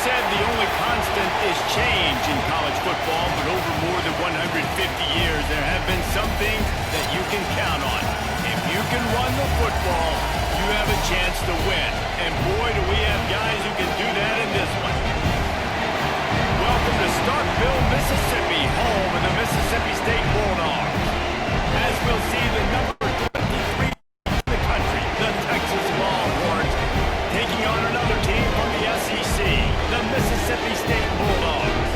said the only constant is change in college football, but over more than 150 years, there have been some things that you can count on. If you can run the football, you have a chance to win. And boy, do we have guys who can do that in this one. Welcome to Starkville, Mississippi, home of the Mississippi State Bulldogs. As we'll see, the number 23 in the country, the Texas Longhorns, taking on another team from the SEC, the Mississippi State Bulldogs.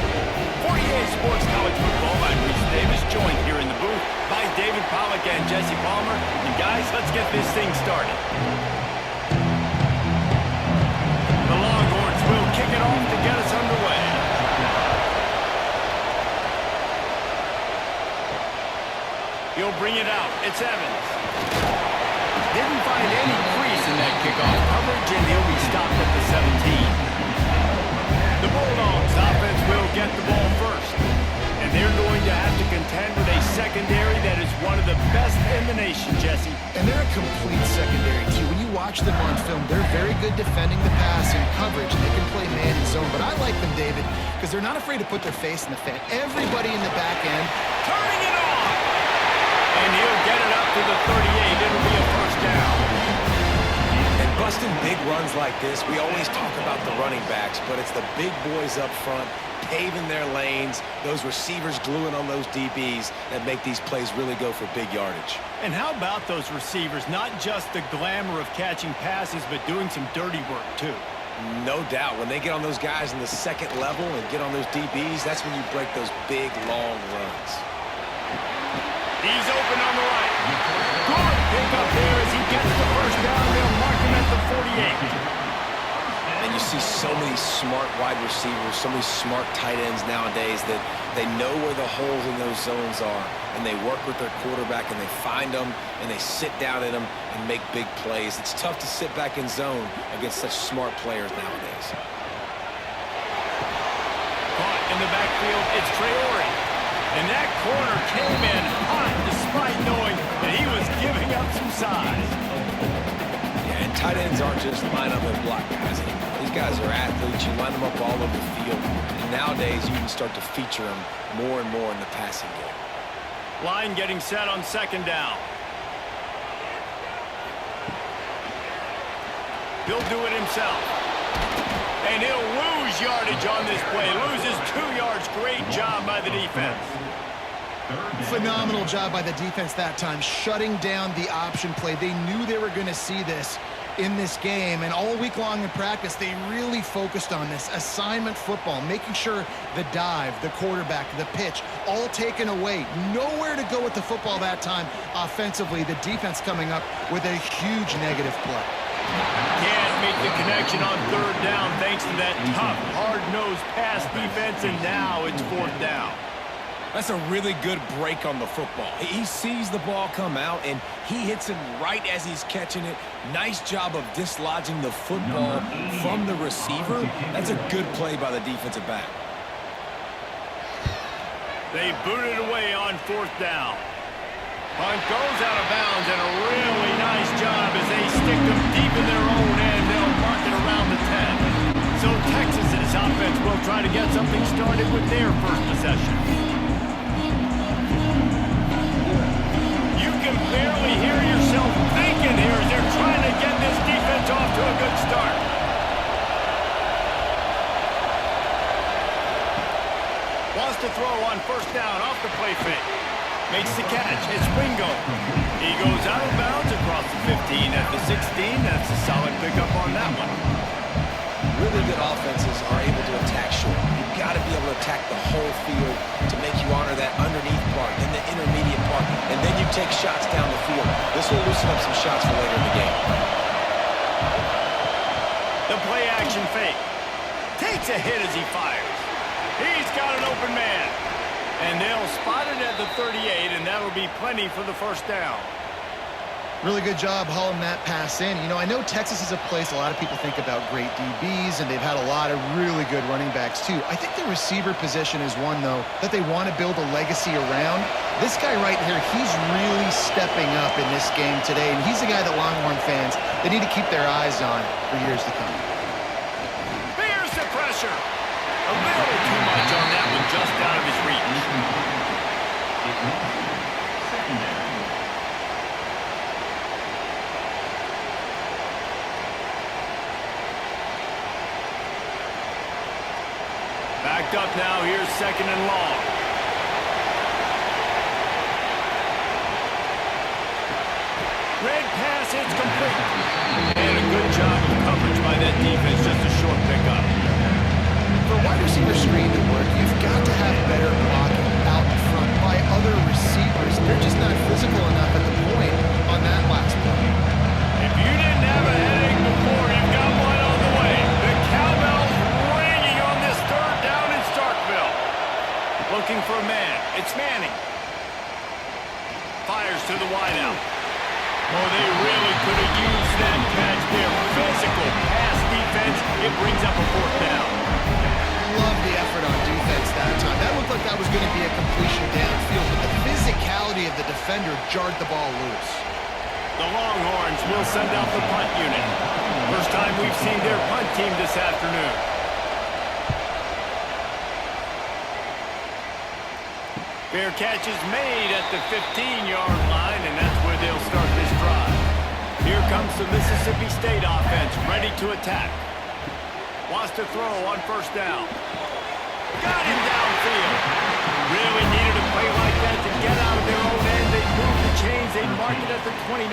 For EA Sports College Football, I'm Reese Davis, joined here in the booth by David Pollack and Jesse Palmer. And guys, let's get this thing started. The Longhorns will kick it off to get us underway. He'll bring it out. It's Evans. Didn't find any crease in that kickoff coverage, and he'll be stopped at the 17. The Bulldogs offense will get the ball first. And they're going to have to contend with a secondary that is one of the best in the nation, Jesse. And they're a complete secondary, too. When you watch them on film, they're very good defending the pass and coverage, and they can play man and zone. But I like them, David, because they're not afraid to put their face in the fan. Everybody in the back end turning it on. And he'll get it up to the 38. It'll be a first down. And busting big runs like this, we always talk about the running backs, but it's the big boys up front paving their lanes, those receivers gluing on those DBs that make these plays really go for big yardage. And how about those receivers? Not just the glamour of catching passes, but doing some dirty work, too. No doubt. When they get on those guys in the second level and get on those DBs, that's when you break those big, long runs. He's open on the right. Good pick up there as he gets the first down. They'll mark him at the 48. And you see so many smart wide receivers, so many smart tight ends nowadays that they know where the holes in those zones are, and they work with their quarterback, and they find them, and they sit down in them and make big plays. It's tough to sit back in zone against such smart players nowadays. Caught in the backfield, it's Traore. And that corner came in hot despite knowing that he was giving up some size. Yeah, and tight ends aren't just line up and block guys anymore. These guys are athletes. You line them up all over the field. And nowadays, you can start to feature them more and more in the passing game. Line getting set on second down. He'll do it himself. And he'll lose yardage on this play. Loses 2 yards. Great job by the defense. phenomenal job by the defense that time, shutting down the option play. They knew they were going to see this in this game, and all week long in practice, they really focused on this assignment football, making sure the dive, the quarterback, the pitch, all taken away. Nowhere to go with the football that time offensively. The defense coming up with a huge negative play. Can't make the connection on third down thanks to that tough, hard-nosed pass defense, and now it's fourth down. That's a really good break on the football. He sees the ball come out, and he hits him right as he's catching it. Nice job of dislodging the football from the receiver. That's a good play by the defensive back. They boot it away on fourth down. Punt goes out of bounds, and a really nice job as they stick them deep in their own end. They'll mark it around the 10. So Texas's offense will try to get something started with their first possession. You can barely hear yourself thinking here as they're trying to get this defense off to a good start. Wants to throw on first down off the play fake. Makes the catch. It's Ringo. He goes out of bounds across the 15 at the 16. That's a solid pickup on that one. Really good offenses are able to attack short. You've got to be able to attack the whole field to make you honor that underneath part and the intermediate part, and then you take shots down the field. This will loosen up some shots for later in the game. The play action fake. Takes a hit as he fires. He's got an open man. And they'll spot it at the 38, and that'll be plenty for the first down. Really good job hauling that pass in. You know, I know Texas is a place a lot of people think about great DBs, and they've had a lot of really good running backs too. I think the receiver position is one, though, that they want to build a legacy around. This guy right here, he's really stepping up in this game today, and he's the guy that Longhorn fans, they need to keep their eyes on for years to come. Here's the pressure. pressure. A little too much on that one, just out of his reach. Backed up now, here's 2nd and long. Red pass, it's complete. And a good job of coverage by that defense, just a short pickup. For a wide receiver screen to work, you've got to have better blocking out in front by other receivers. They're just not physical enough at the point on that last play. If you didn't have a headache before, you've got one on the way. The cowbell's ringing on this 3rd down in Starkville. Looking for a man. It's Manning. Fires to the wideout. Oh, they really could have used that catch there. Physical pass defense. It brings up a 4th down. Love the effort on defense that time. That looked like that was going to be a completion downfield, but the physicality of the defender jarred the ball loose. The Longhorns will send out the punt unit. First time we've seen their punt team this afternoon. Fair catch is made at the 15-yard line, and that's where they'll start this drive. Here comes the Mississippi State offense, ready to attack. Wants to throw on 1st down. Got him downfield. Really needed a play like that to get out of their own end. They moved the chains. They mark it at the 29.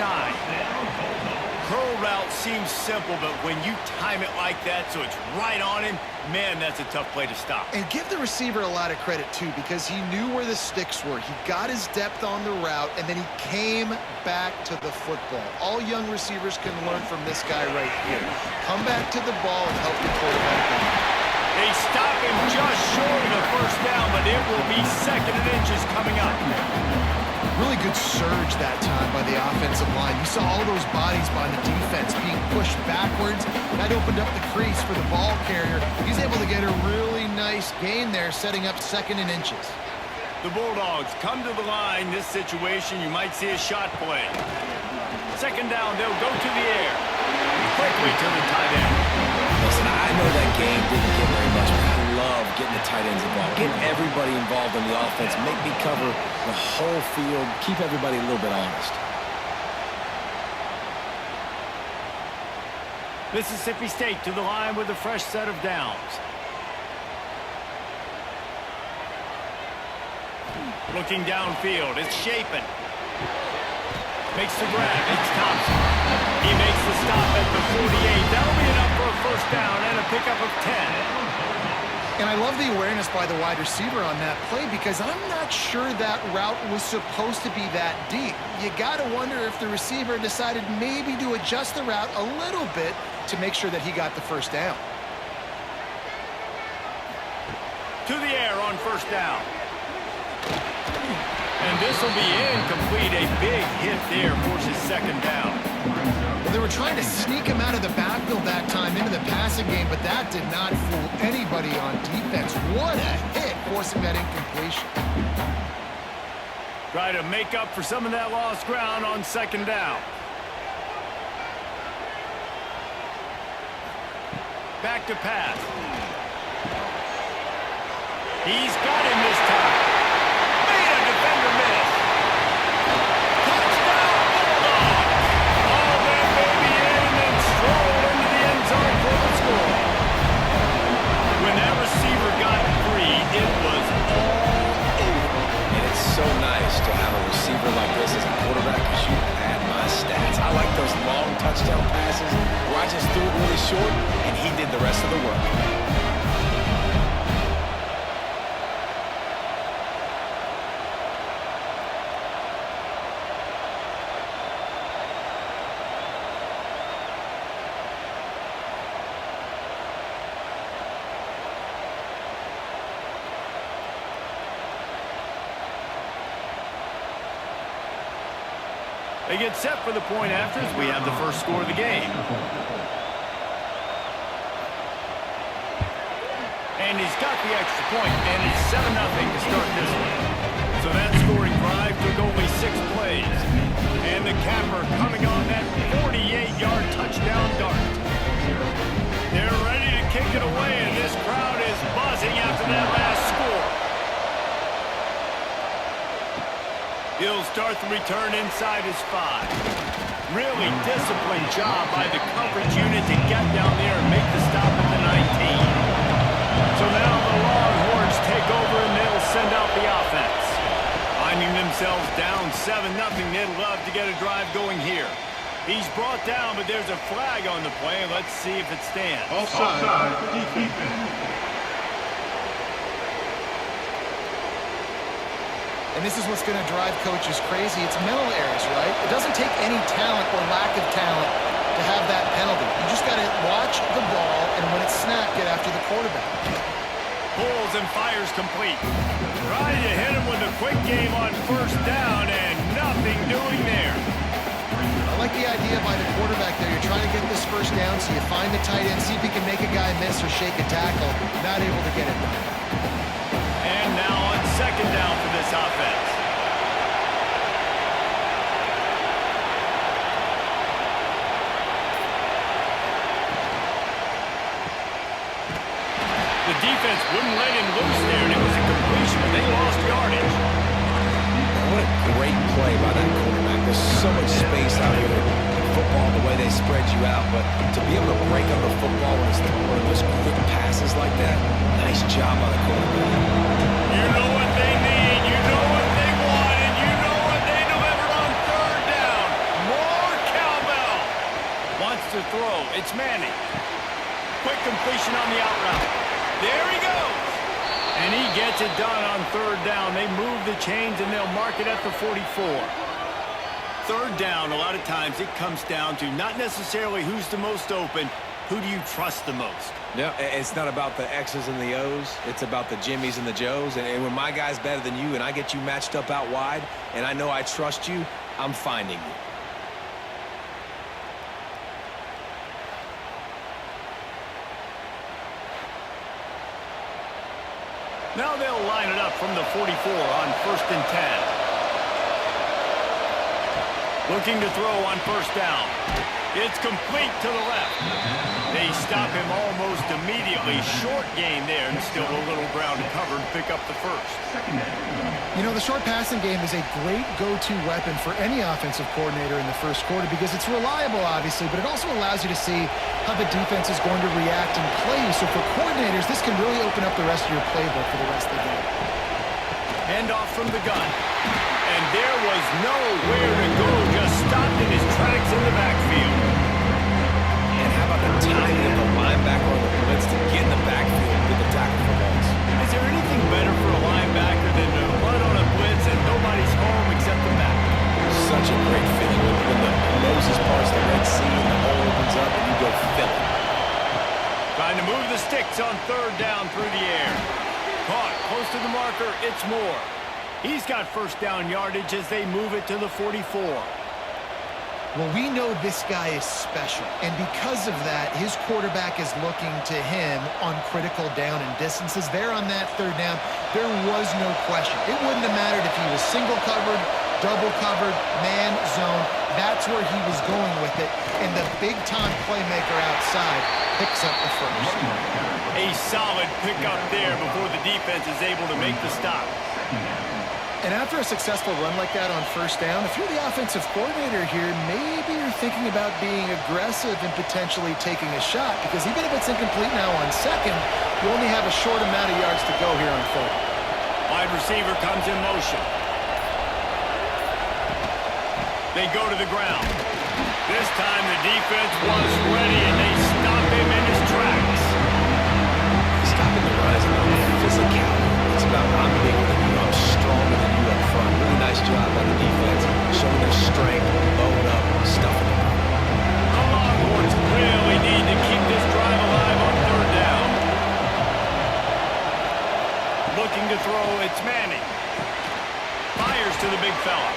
Curl route seems simple, but when you time it like that so it's right on him, man, that's a tough play to stop. And give the receiver a lot of credit, too, because he knew where the sticks were. He got his depth on the route, and then he came back to the football. All young receivers can learn from this guy right here. Come back to the ball and help the quarterback win. They stop him just short of the 1st down, but it will be 2nd and inches coming up. Really good surge that time by the offensive line. You saw all those bodies by the defense being pushed backwards. That opened up the crease for the ball carrier. He's able to get a really nice gain there, setting up 2nd and inches. The Bulldogs come to the line. This situation, you might see a shot play. 2nd down, they'll go to the air. Quickly to the tight end. Listen, I know that game didn't get very much, but I love getting the tight ends involved. Getting everybody involved in the offense. Make me cover the whole field. Keep everybody a little bit honest. Mississippi State to the line with a fresh set of downs. Looking downfield, it's Shapen. Makes the grab, it's Thompson. He makes the stop at the 48. That'll be enough for a 1st down and a pickup of 10. And I love the awareness by the wide receiver on that play because I'm not sure that route was supposed to be that deep. You got to wonder if the receiver decided maybe to adjust the route a little bit to make sure that he got the 1st down. To the air on 1st down. And this will be incomplete. A big hit there forces 2nd down. Well, they were trying to sneak him out of the backfield that time into the passing game, but that did not fool anybody on defense. What a hit, forcing that incompletion. Try to make up for some of that lost ground on 2nd down. Back to pass. He's got him this time. Made a defender miss. Touchdown, Bulldogs! All that baby in and then strolled into the end zone for the score. When that receiver got free, it was all over. And it's so nice to have a receiver like this as a quarterback because you add my stats. I like those long touchdown passes where I just threw it really short and he did the rest of the work. They get set for the point after as we have the first score of the game. And he's got the extra point, and it's 7-0 to start this one. So that scoring drive took only 6 plays. And the capper coming on that 48-yard touchdown dart. They're ready to kick it away, and this crowd He'll start the return inside his 5. Really disciplined job by the coverage unit to get down there and make the stop at the 19. So now the Longhorns take over and they'll send out the offense. Finding themselves down 7-0, they'd love to get a drive going here. He's brought down, but there's a flag on the play. Let's see if it stands. Offside, defense. And this is what's going to drive coaches crazy. It's mental errors, right? It doesn't take any talent or lack of talent to have that penalty. You just got to watch the ball, and when it's snapped, get after the quarterback. Pulls and fires complete. Trying to hit him with a quick game on first down, and nothing doing there. I like the idea by the quarterback there. You're trying to get this first down, so you find the tight end, see if he can make a guy miss or shake a tackle. Not able to get it done. And now on second down for this offense. The defense wouldn't let him loose there, and it was a completion. They lost yardage. What a great play by that quarterback. There's so much space out here in football, the way they spread you out. But to be able to break up the football when it's throwing those quick passes like that, nice job by the quarterback. You know what they need, you know what they want, and you know what they deliver on third down. More cowbell. Wants to throw. It's Manning. Quick completion on the out route. There he goes. And he gets it done on third down. They move the chains, and they'll mark it at the 44. Third down, a lot of times it comes down to not necessarily who's the most open, who do you trust the most? Yeah, it's not about the X's and the O's. It's about the Jimmys and the Joes. And when my guy's better than you and I get you matched up out wide and I know I trust you, I'm finding you. Now they'll line it up from the 44 on 1st and 10. Looking to throw on first down. It's complete to the left. They stop him almost immediately. Short gain there, and still a little ground covered. Pick up the first. You know, the short passing game is a great go-to weapon for any offensive coordinator in the first quarter because it's reliable, obviously, but it also allows you to see how the defense is going to react and play you. So for coordinators, this can really open up the rest of your playbook for the rest of the game. Hand off from the gun. And there was nowhere to go, just stopped in his tracks in the backfield. And how about the timing of the linebacker on the blitz to get in the backfield with the tackle for loss? Is there anything better for a linebacker than to run on a blitz and nobody's home except the back? Such a great feeling when the Moses parts the Red Sea and the hole opens up and you go fill it. Trying to move the sticks on third down through the air. Caught close to the marker, it's Moore. He's got first down yardage as they move it to the 44. Well, we know this guy is special, and because of that, his quarterback is looking to him on critical down and distances. There on that third down, there was no question. It wouldn't have mattered if he was single covered, double covered, man, zone. That's where he was going with it, and the big-time playmaker outside picks up the first. A solid pickup there before the defense is able to make the stop. And after a successful run like that on first down, if you're the offensive coordinator here, maybe you're thinking about being aggressive and potentially taking a shot, because even if it's incomplete now on second, you only have a short amount of yards to go here on third. Wide receiver comes in motion. They go to the ground. This time the defense was ready, and they stop him in his tracks. Stopping the run is about physicality. It's about I'm bigger than you, I'm stronger than you up front. Really nice job by the defense, showing their strength, bowing up, stuffing them. The Longhorns really need to keep this drive alive on third down. Looking to throw, it's Manning. Fires to the big fella.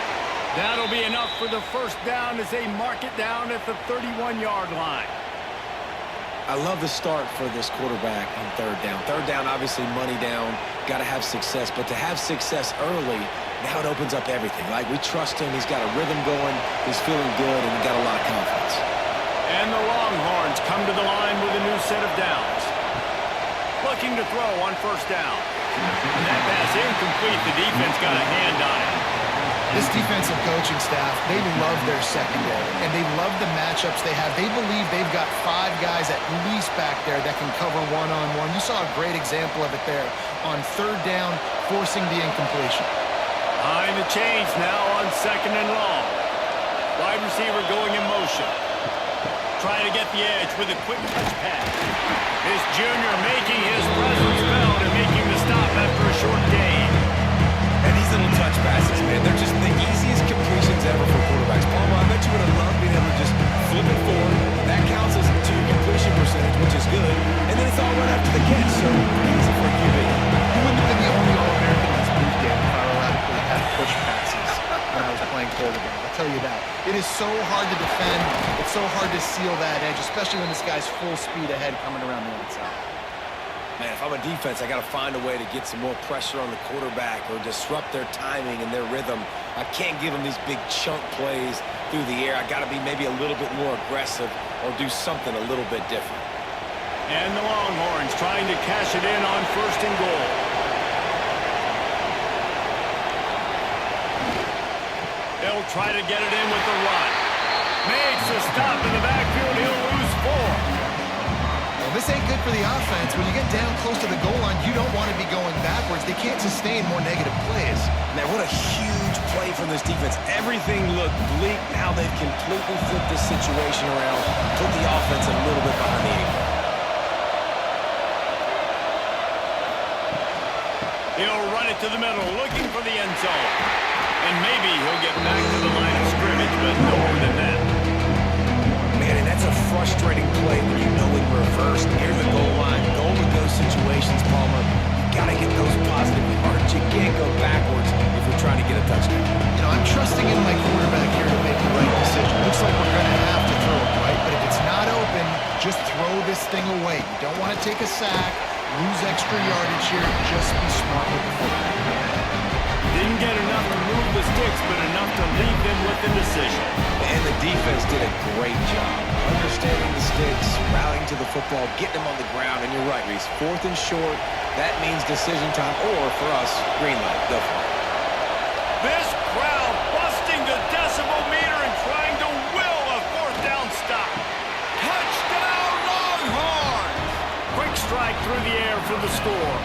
That'll be enough for the first down as they mark it down at the 31-yard line. I love the start for this quarterback on third down. Third down, obviously money down, got to have success. But to have success early, now it opens up everything. Like, we trust him, he's got a rhythm going, he's feeling good, and he got a lot of confidence. And the Longhorns come to the line with a new set of downs. Looking to throw on first down. And that pass incomplete. The defense got a hand on it. This defensive coaching staff, they love their secondary, and they love the matchups they have. They believe they've got 5 guys at least back there that can cover one-on-one. You saw a great example of it there on 3rd down, forcing the incompletion. Behind the chains now on 2nd and long. Wide receiver going in motion. Trying to get the edge with a quick touch pass. This junior making his presence felt and making the stop after a short gain. And these little touch passes, man, they're just the easiest completions ever for quarterbacks. Palmer, I bet you would have loved being able to just flip it forward. That counts as to your completion percentage, which is good. And then it's all right after the catch, so easy for a QB. You wouldn't have been the only All-American in this boot game if I were allowed to have push passes when I was playing quarterback. I'll tell you that. It is so hard to defend. It's so hard to seal that edge, especially when this guy's full speed ahead coming around the outside. Man, if I'm a defense, I got to find a way to get some more pressure on the quarterback or disrupt their timing and their rhythm. I can't give them these big chunk plays through the air. I got to be maybe a little bit more aggressive or do something a little bit different. And the Longhorns trying to cash it in on 1st and goal. They'll try to get it in with the run. Makes a stop in the backfield. He'll lose 4. Well, this ain't good for the offense. When you get down close to the goal line, you don't want to be going backwards. They can't sustain more negative plays. Man, what a huge play from this defense. Everything looked bleak. Now they've completely flipped this situation around, put the offense a little bit behind the 8 ball. He'll run it to the middle, looking for the end zone. And maybe he'll get back to the line of scrimmage, but no more than that. Man, and that's a frustrating play when you know in reverse, near the goal line, goal with those situations, Palmer. You got to get those positive yards. You can't go backwards if you're trying to get a touchdown. You know, I'm trusting in my quarterback here to make the right decision. Looks like we're going to have to throw it, right? But if it's not open, just throw this thing away. You don't want to take a sack, lose extra yardage here. Just be smart with the football. Didn't get enough to move the sticks, but enough to leave them with the decision. And the defense did a great job understanding the sticks, routing to the football, getting them on the ground. And you're right, Reese. 4th and short, that means decision time, or for us, green light. Go for it. This crowd busting the decibel meter and trying to will a 4th down stop. Touchdown Longhorns! Quick strike through the air for the score.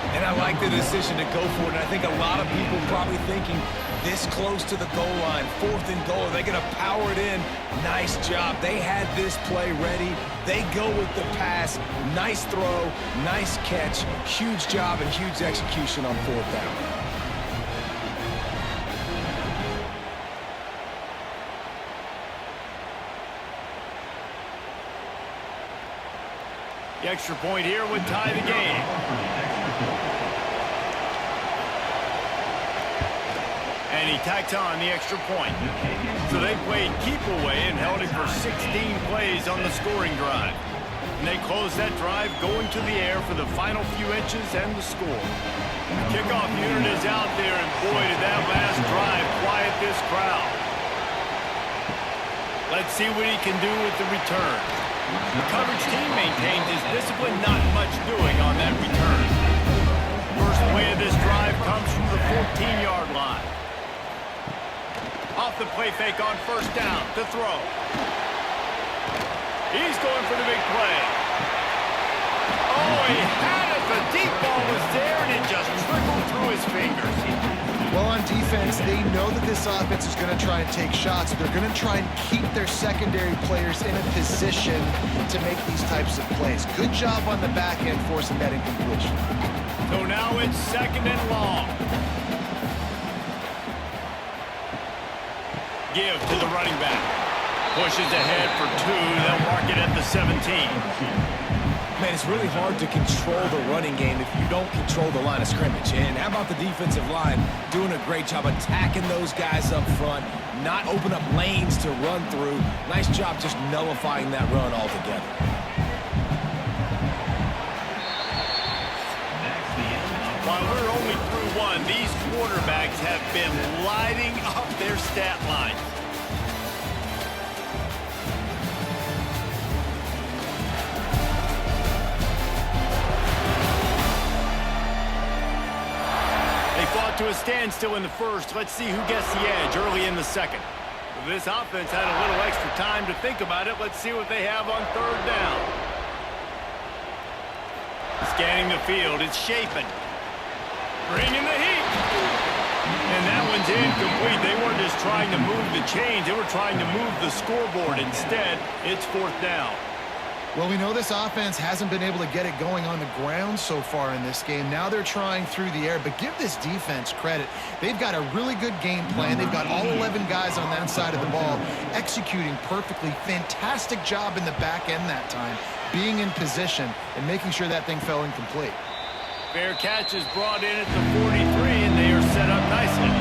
And I like the decision to go for it. And I think a lot of people probably thinking this close to the goal line, 4th and goal, are they going to power it in? Nice job. They had this play ready. They go with the pass. Nice throw, nice catch. Huge job and huge execution on 4th down. The extra point here would tie the game. And he tacked on the extra point. So they played keep away and held it for 16 plays on the scoring drive. And they closed that drive going to the air for the final few inches and the score. The kickoff unit is out there, and boy, did that last drive quiet this crowd. Let's see what he can do with the return. The coverage team maintained his discipline, not much doing on that return. First play of this drive comes from the 14-yard line. Off the play fake on 1st down to throw. He's going for the big play. Oh, he had it. The deep ball was there, and it just trickled through his fingers. Well, on defense, they know that this offense is going to try and take shots. They're going to try and keep their secondary players in a position to make these types of plays. Good job on the back end forcing that incompletion. So now it's 2nd and long. Give to the running back. Pushes ahead for 2. They'll mark it at the 17. Man, it's really hard to control the running game if you don't control the line of scrimmage. And how about the defensive line doing a great job attacking those guys up front, not open up lanes to run through. Nice job just nullifying that run altogether. While we're only through 1, these quarterbacks have been lighting up their stat line. to a standstill in the first. Let's see who gets the edge early in the second. This offense had a little extra time to think about it. Let's see what they have on third down. Scanning the field, it's Chapin. Bringing the heat. And that one's incomplete. They weren't just trying to move the chains. They were trying to move the scoreboard. Instead, it's fourth down. Well, we know this offense hasn't been able to get it going on the ground so far in this game. Now they're trying through the air, but give this defense credit. They've got a really good game plan. They've got all 11 guys on that side of the ball executing perfectly. Fantastic job in the back end that time, being in position and making sure that thing fell incomplete. Fair catch is brought in at the 43, and they are set up nicely.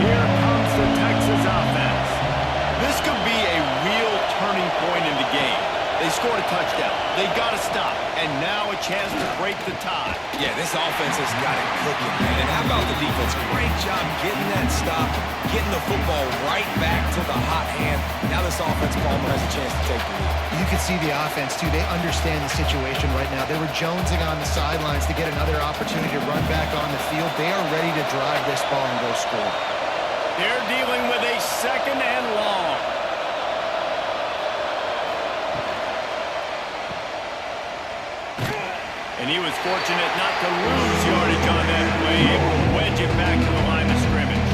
Here comes the Texas offense. This could be a real turning point in the game. They scored a touchdown. They got to stop. And now a chance to break the tie. Yeah, this offense has got it cooking, man. And how about the defense? Great job getting that stop, getting the football right back to the hot hand. Now this offense, Palmer, has a chance to take the lead. You can see the offense, too. They understand the situation right now. They were jonesing on the sidelines to get another opportunity to run back on the field. They are ready to drive this ball and go score. They're dealing with a second and long. And he was fortunate not to lose yardage on that play, able to wedge it back to the line of scrimmage.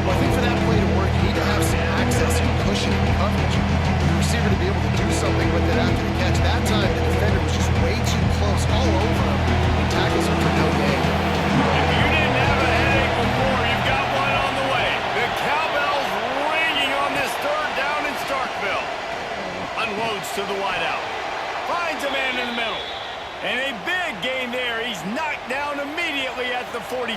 Well, I think for that play to work, you need to have some access and cushion and coverage. The receiver to be able to do something with it after the catch. That time, the defender was just way too close, all over him. He tackles him for no gain. If you didn't have a headache before, you've got one on the way. The cowbell's ringing on this third down in Starkville. Unloads to the wideout. Finds a man in the middle. And a big gain there. He's knocked down immediately at the 45.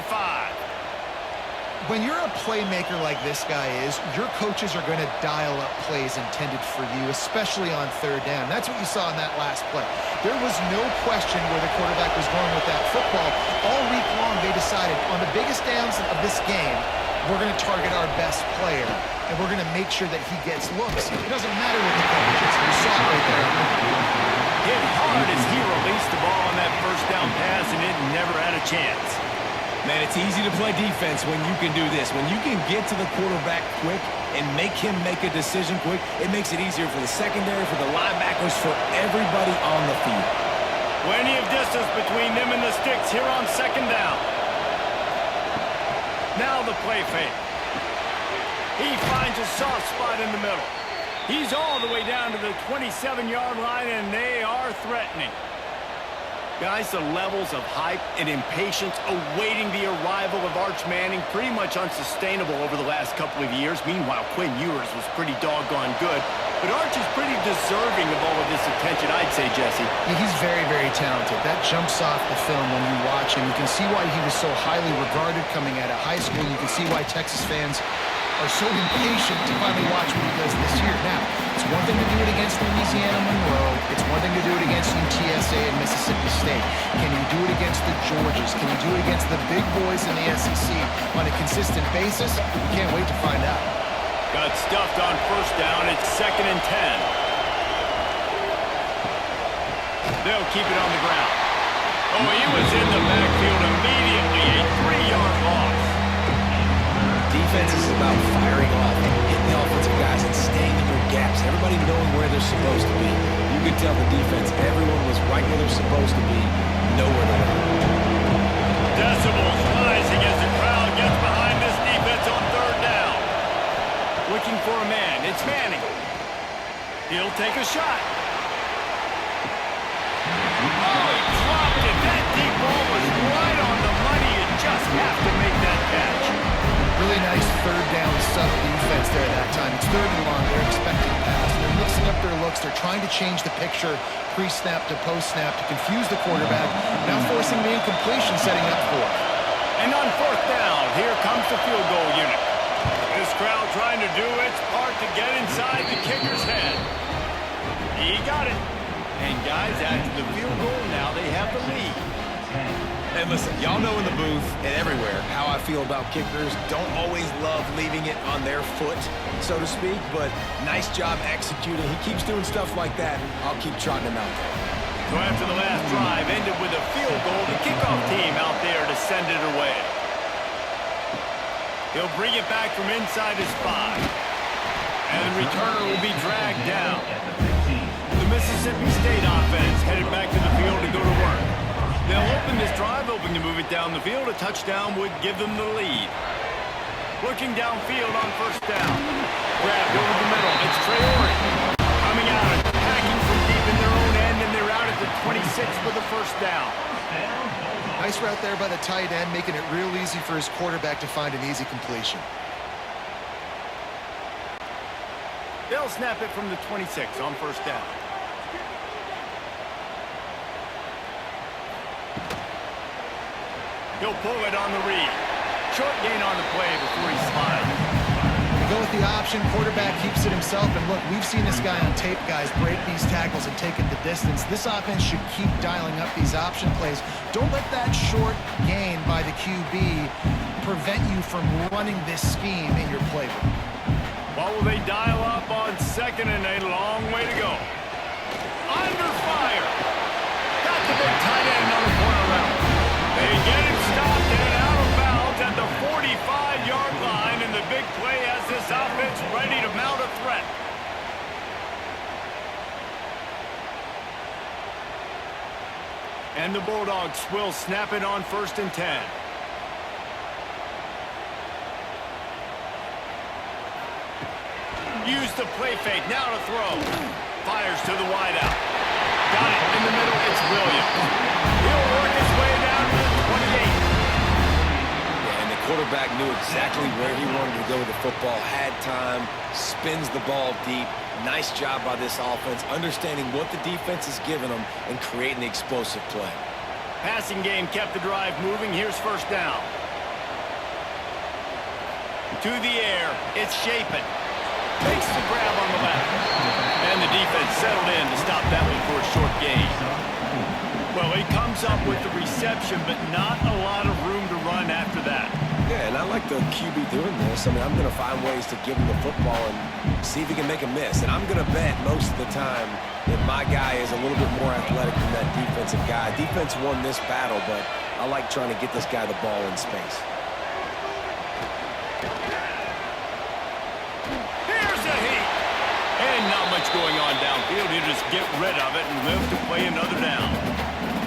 When you're a playmaker like this guy is, your coaches are going to dial up plays intended for you, especially on third down. That's what you saw in that last play. There was no question where the quarterback was going with that football. All week long, they decided on the biggest downs of this game, we're going to target our best player, and we're going to make sure that he gets looks. It doesn't matter what the coverage is. You saw it right there. Hit hard as he released the ball on that first down pass, and it never had a chance. Man, it's easy to play defense when you can do this. When you can get to the quarterback quick and make him make a decision quick, it makes it easier for the secondary, for the linebackers, for everybody on the field. Plenty of distance between them and the sticks here on second down. Now the play fake. He finds a soft spot in the middle. He's all the way down to the 27-yard line, and they are threatening. Guys, the levels of hype and impatience awaiting the arrival of Arch Manning pretty much unsustainable over the last couple of years. Meanwhile, Quinn Ewers was pretty doggone good. But Arch is pretty deserving of all of this attention, I'd say, Jesse. Yeah, he's very, very talented. That jumps off the film when you watch him. You can see why he was so highly regarded coming out of high school. You can see why Texas fans are so impatient to finally watch what he does this year. Now, it's one thing to do it against Louisiana Monroe. It's one thing to do it against UTSA and Mississippi State. Can you do it against the Georgias? Can you do it against the big boys in the SEC on a consistent basis? We can't wait to find out. Got stuffed on first down. It's 2nd and 10. They'll keep it on the ground. Oh, he was in the backfield immediately. A 3-yard loss. Defense is about firing off, hitting the offensive guys and staying in their gaps. Everybody knowing where they're supposed to be. You could tell the defense, everyone was right where they're supposed to be, nowhere to run. Decibels rising as the crowd gets behind this defense on third down. Looking for a man. It's Manning. He'll take a shot. Oh, he dropped it. That deep ball was right on the money. You just have to make that catch. Really nice third down sub-defense there that time. It's third and long. They're expecting pass. They're mixing up their looks. They're trying to change the picture pre-snap to post-snap to confuse the quarterback. Now forcing the incompletion, setting up for it. And on fourth down, here comes the field goal unit. This crowd trying to do its part to get inside the kicker's head. He got it. And guys, after the field goal, now they have the lead. And listen, y'all know in the booth and everywhere how I feel about kickers. Don't always love leaving it on their foot, so to speak, but nice job executing. He keeps doing stuff like that. I'll keep trotting him out there. So after the last drive ended with a field goal, the kickoff team out there to send it away. He'll bring it back from inside his 5. And the returner will be dragged down. The Mississippi State offense headed back to the field to go to work. They'll open this drive, hoping to move it down the field. A touchdown would give them the lead. Looking downfield on first down. Grabbed over the middle. It's Traore. Coming out, attacking from deep in their own end, and they're out at the 26 for the first down. Nice route there by the tight end, making it real easy for his quarterback to find an easy completion. They'll snap it from the 26 on first down. He'll pull it on the read. Short gain on the play before he slides. They go with the option. Quarterback keeps it himself. And look, we've seen this guy on tape, guys, break these tackles and take it the distance. This offense should keep dialing up these option plays. Don't let that short gain by the QB prevent you from running this scheme in your playbook. What will they dial up on second and a long way to go? Under fire. Got the big tight end on the corner route. They get him stopped and out of bounds at the 45-yard line, and the big play has this offense ready to mount a threat. And the Bulldogs will snap it on first and 10. Use the play fake, now to throw. Fires to the wideout. Got it in the middle, it's Williams. He'll work his way down to the 28. Yeah, and the quarterback knew exactly where he wanted to go with the football, had time, spins the ball deep. Nice job by this offense, understanding what the defense is giving them and creating the explosive play. Passing game kept the drive moving. Here's first down. To the air, it's Shapen. Makes the grab on the left. And the defense settled in to stop that one for a short gain. Well, he comes up with the reception, but not a lot of room to run after that. Yeah, and I like the QB doing this. I mean, I'm going to find ways to give him the football and see if he can make a miss. And I'm going to bet most of the time that my guy is a little bit more athletic than that defensive guy. Defense won this battle, but I like trying to get this guy the ball in space. Not much going on downfield. He'll just get rid of it and live to play another down.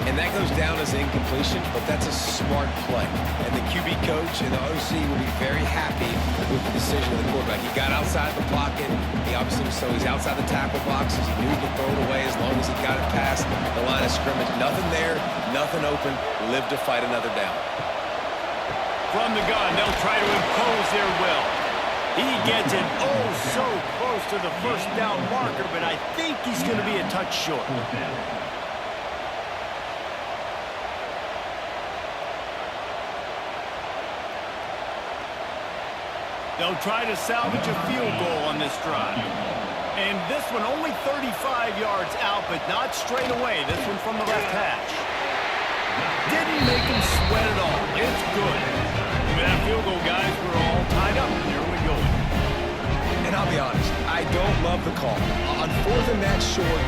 And that goes down as incompletion, but that's a smart play. And the QB coach and the OC will be very happy with the decision of the quarterback. He got outside the pocket. He obviously, so he's outside the tackle boxes. He knew he could throw it away as long as he got it past the line of scrimmage. Nothing there, nothing open. Live to fight another down. From the gun, they'll try to impose their will. He gets it so close to the first down marker, but I think he's going to be a touch short. They'll try to salvage a field goal on this drive. And this one only 35 yards out, but not straight away. This one from the left hash. Didn't make him sweat at all. It's good. With that field goal, guys, we're all tied up. Here we go. And I'll be honest, I don't love the call. On fourth and that short,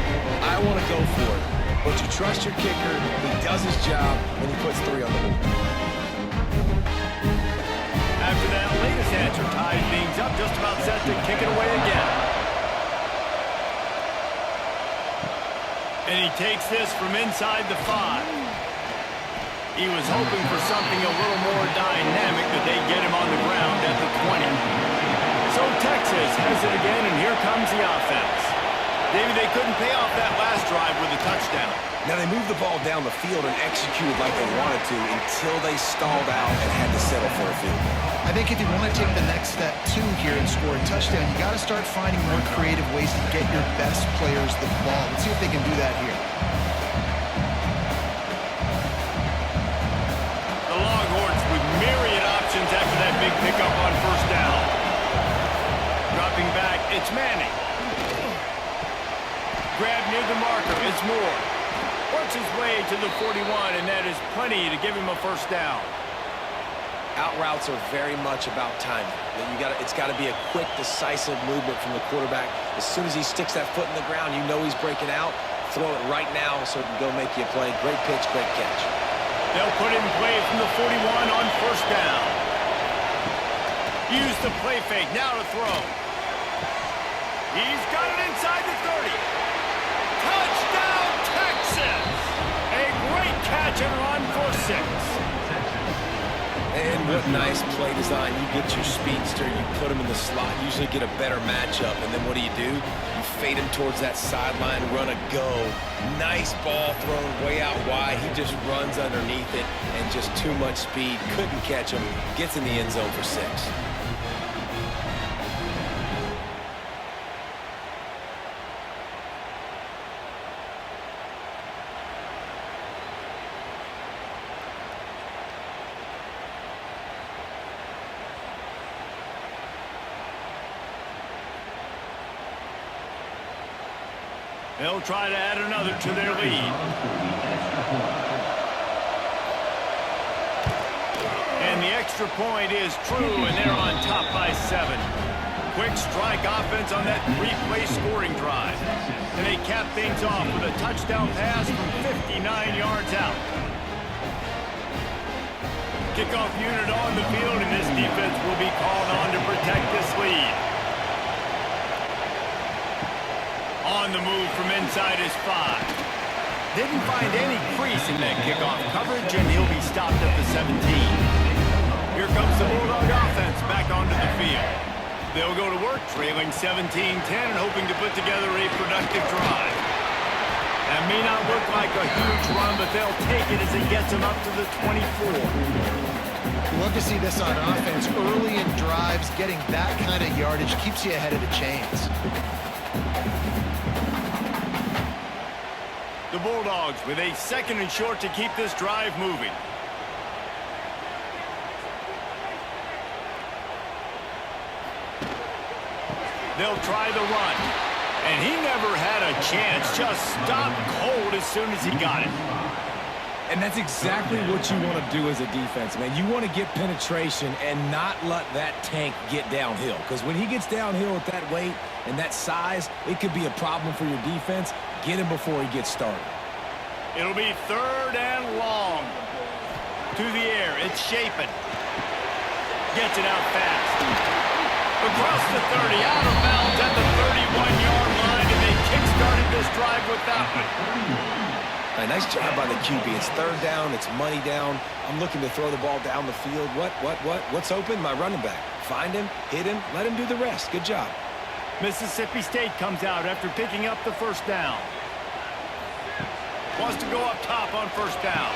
I want to go for it. But you trust your kicker, he does his job, and he puts 3 on the board. After that latest answer ties things up, just about set to kick it away again. And he takes this from inside the 5. He was hoping for something a little more dynamic, but they get him on the ground at the 20. So Texas has it again, and here comes the offense. Maybe they couldn't pay off that last drive with a touchdown. Now they moved the ball down the field and executed like they wanted to until they stalled out and had to settle for a field goal. I think if you want to take the next step, too, here and score a touchdown, you got to start finding more creative ways to get your best players the ball. Let's see if they can do that here. The Longhorns with myriad options after that big pickup on first down. Dropping back, it's Manning. Grab near the marker, it's Moore. Works his way to the 41, and that is plenty to give him a first down. Out routes are very much about timing. It's got to be a quick, decisive movement from the quarterback. As soon as he sticks that foot in the ground, you know he's breaking out. Throw it right now so it can go make you a play. Great pitch, great catch. They'll put it in play from the 41 on first down. Use the play fake. Now to throw. He's got it inside the 30. Touchdown, Texas! A great catch and run for 6. And what nice play design. You get your speedster, you put him in the slot, usually get a better matchup, and then what do? You fade him towards that sideline, run a go. Nice ball thrown way out wide. He just runs underneath it, and just too much speed. Couldn't catch him. Gets in the end zone for 6. They'll try to add another to their lead. And the extra point is true, and they're on top by 7. Quick strike offense on that 3-play scoring drive. And they cap things off with a touchdown pass from 59 yards out. Kickoff unit on the field, and this defense will be called on to protect this lead. On the move from inside his 5. Didn't find any crease in that kickoff coverage, and he'll be stopped at the 17. Here comes the Bulldog offense back onto the field. They'll go to work trailing 17-10 and hoping to put together a productive drive. That may not look like a huge run, but they'll take it as it gets them up to the 24. Love to see this on offense. Early in drives, getting that kind of yardage keeps you ahead of the chains. The Bulldogs with a 2nd and short to keep this drive moving. They'll try the run. And he never had a chance. Just stopped cold as soon as he got it. And that's exactly what you want to do as a defense, man. You want to get penetration and not let that tank get downhill. Because when he gets downhill with that weight and that size, it could be a problem for your defense. Get him before he gets started. It'll be 3rd and long. To the air, it's Shapen. Gets it out fast. Across the 30, out of bounds at the 31-yard line, and they kick-started this drive with that one. Nice job by the QB. It's 3rd down. It's money down. I'm looking to throw the ball down the field. What's open? My running back. Find him, hit him, let him do the rest. Good job. Mississippi State comes out after picking up the 1st down. Wants to go up top on 1st down.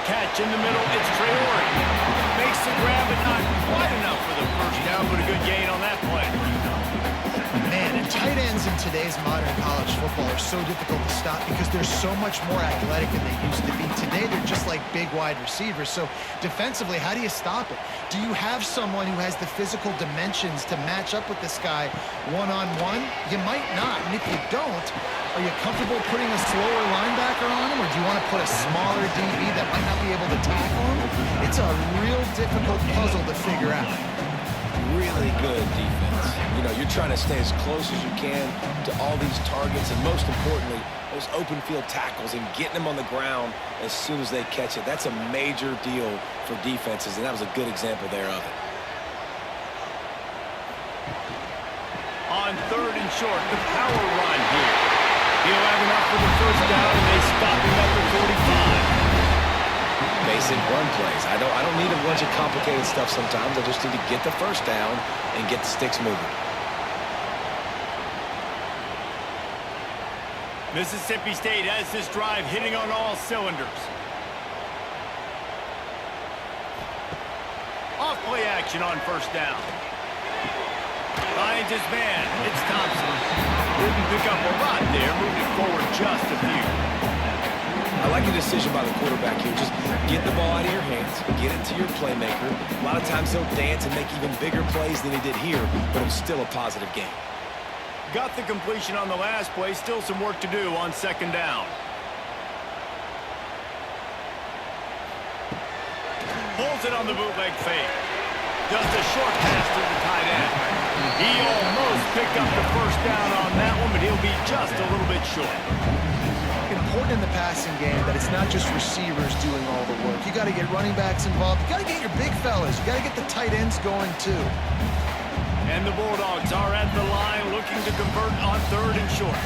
Catch in the middle. It's Traore. Makes the grab, but not quite enough for the 1st down, but a good gain on that play. Man, and tight ends in today's modern college football are so difficult to stop because they're so much more athletic than they used to be. Today, they're just like big wide receivers. So defensively, how do you stop it? Do you have someone who has the physical dimensions to match up with this guy one-on-one? You might not. And if you don't, are you comfortable putting a slower linebacker on him, or do you want to put a smaller DB that might not be able to tackle him? It's a real difficult puzzle to figure out. Really good defense. You know, you're trying to stay as close as you can to all these targets, and most importantly, those open field tackles and getting them on the ground as soon as they catch it. That's a major deal for defenses, and that was a good example there of it. On 3rd and short, the power run here. He'll have enough for the 1st down, and they stop him at the 45. Basic run plays. I don't need a bunch of complicated stuff sometimes. I just need to get the 1st down and get the sticks moving. Mississippi State has this drive hitting on all cylinders. Off play action on 1st down. Finds his man. It's Thompson. Didn't pick up a lot there. Moved it forward just a few. I like the decision by the quarterback here. Just get the ball out of your hands, get it to your playmaker. A lot of times he'll dance and make even bigger plays than he did here, but it was still a positive game. Got the completion on the last play. Still some work to do on 2nd down. Pulls it on the bootleg fake. Just a short pass to the tight end. He almost picked up the 1st down on that one, but he'll be just a little bit short. important in the passing game that it's not just receivers doing all the work. You got to get running backs involved. You got to get your big fellas. You got to get the tight ends going too. And the Bulldogs are at the line looking to convert on 3rd and short.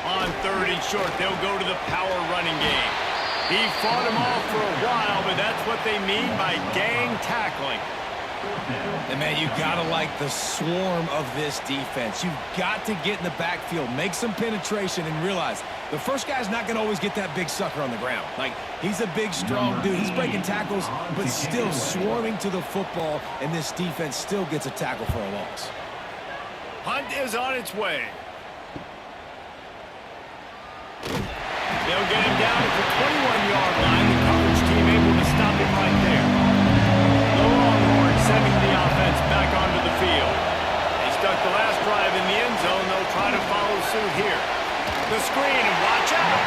On 3rd and short, they'll go to the power running game. He fought him off for a while, but that's what they mean by gang tackling. And, man, you got to like the swarm of this defense. You've got to get in the backfield, make some penetration, and realize the first guy's not going to always get that big sucker on the ground. Like, he's a big, strong dude. He's breaking tackles, but still swarming to the football, and this defense still gets a tackle for a loss. Hunt is on its way. They'll get him down at the 21-yard line. The coverage team able to stop him right there. The Longhorns sending the offense back onto the field. They stuck the last drive in the end zone. They'll try to follow suit here. The screen, and watch out.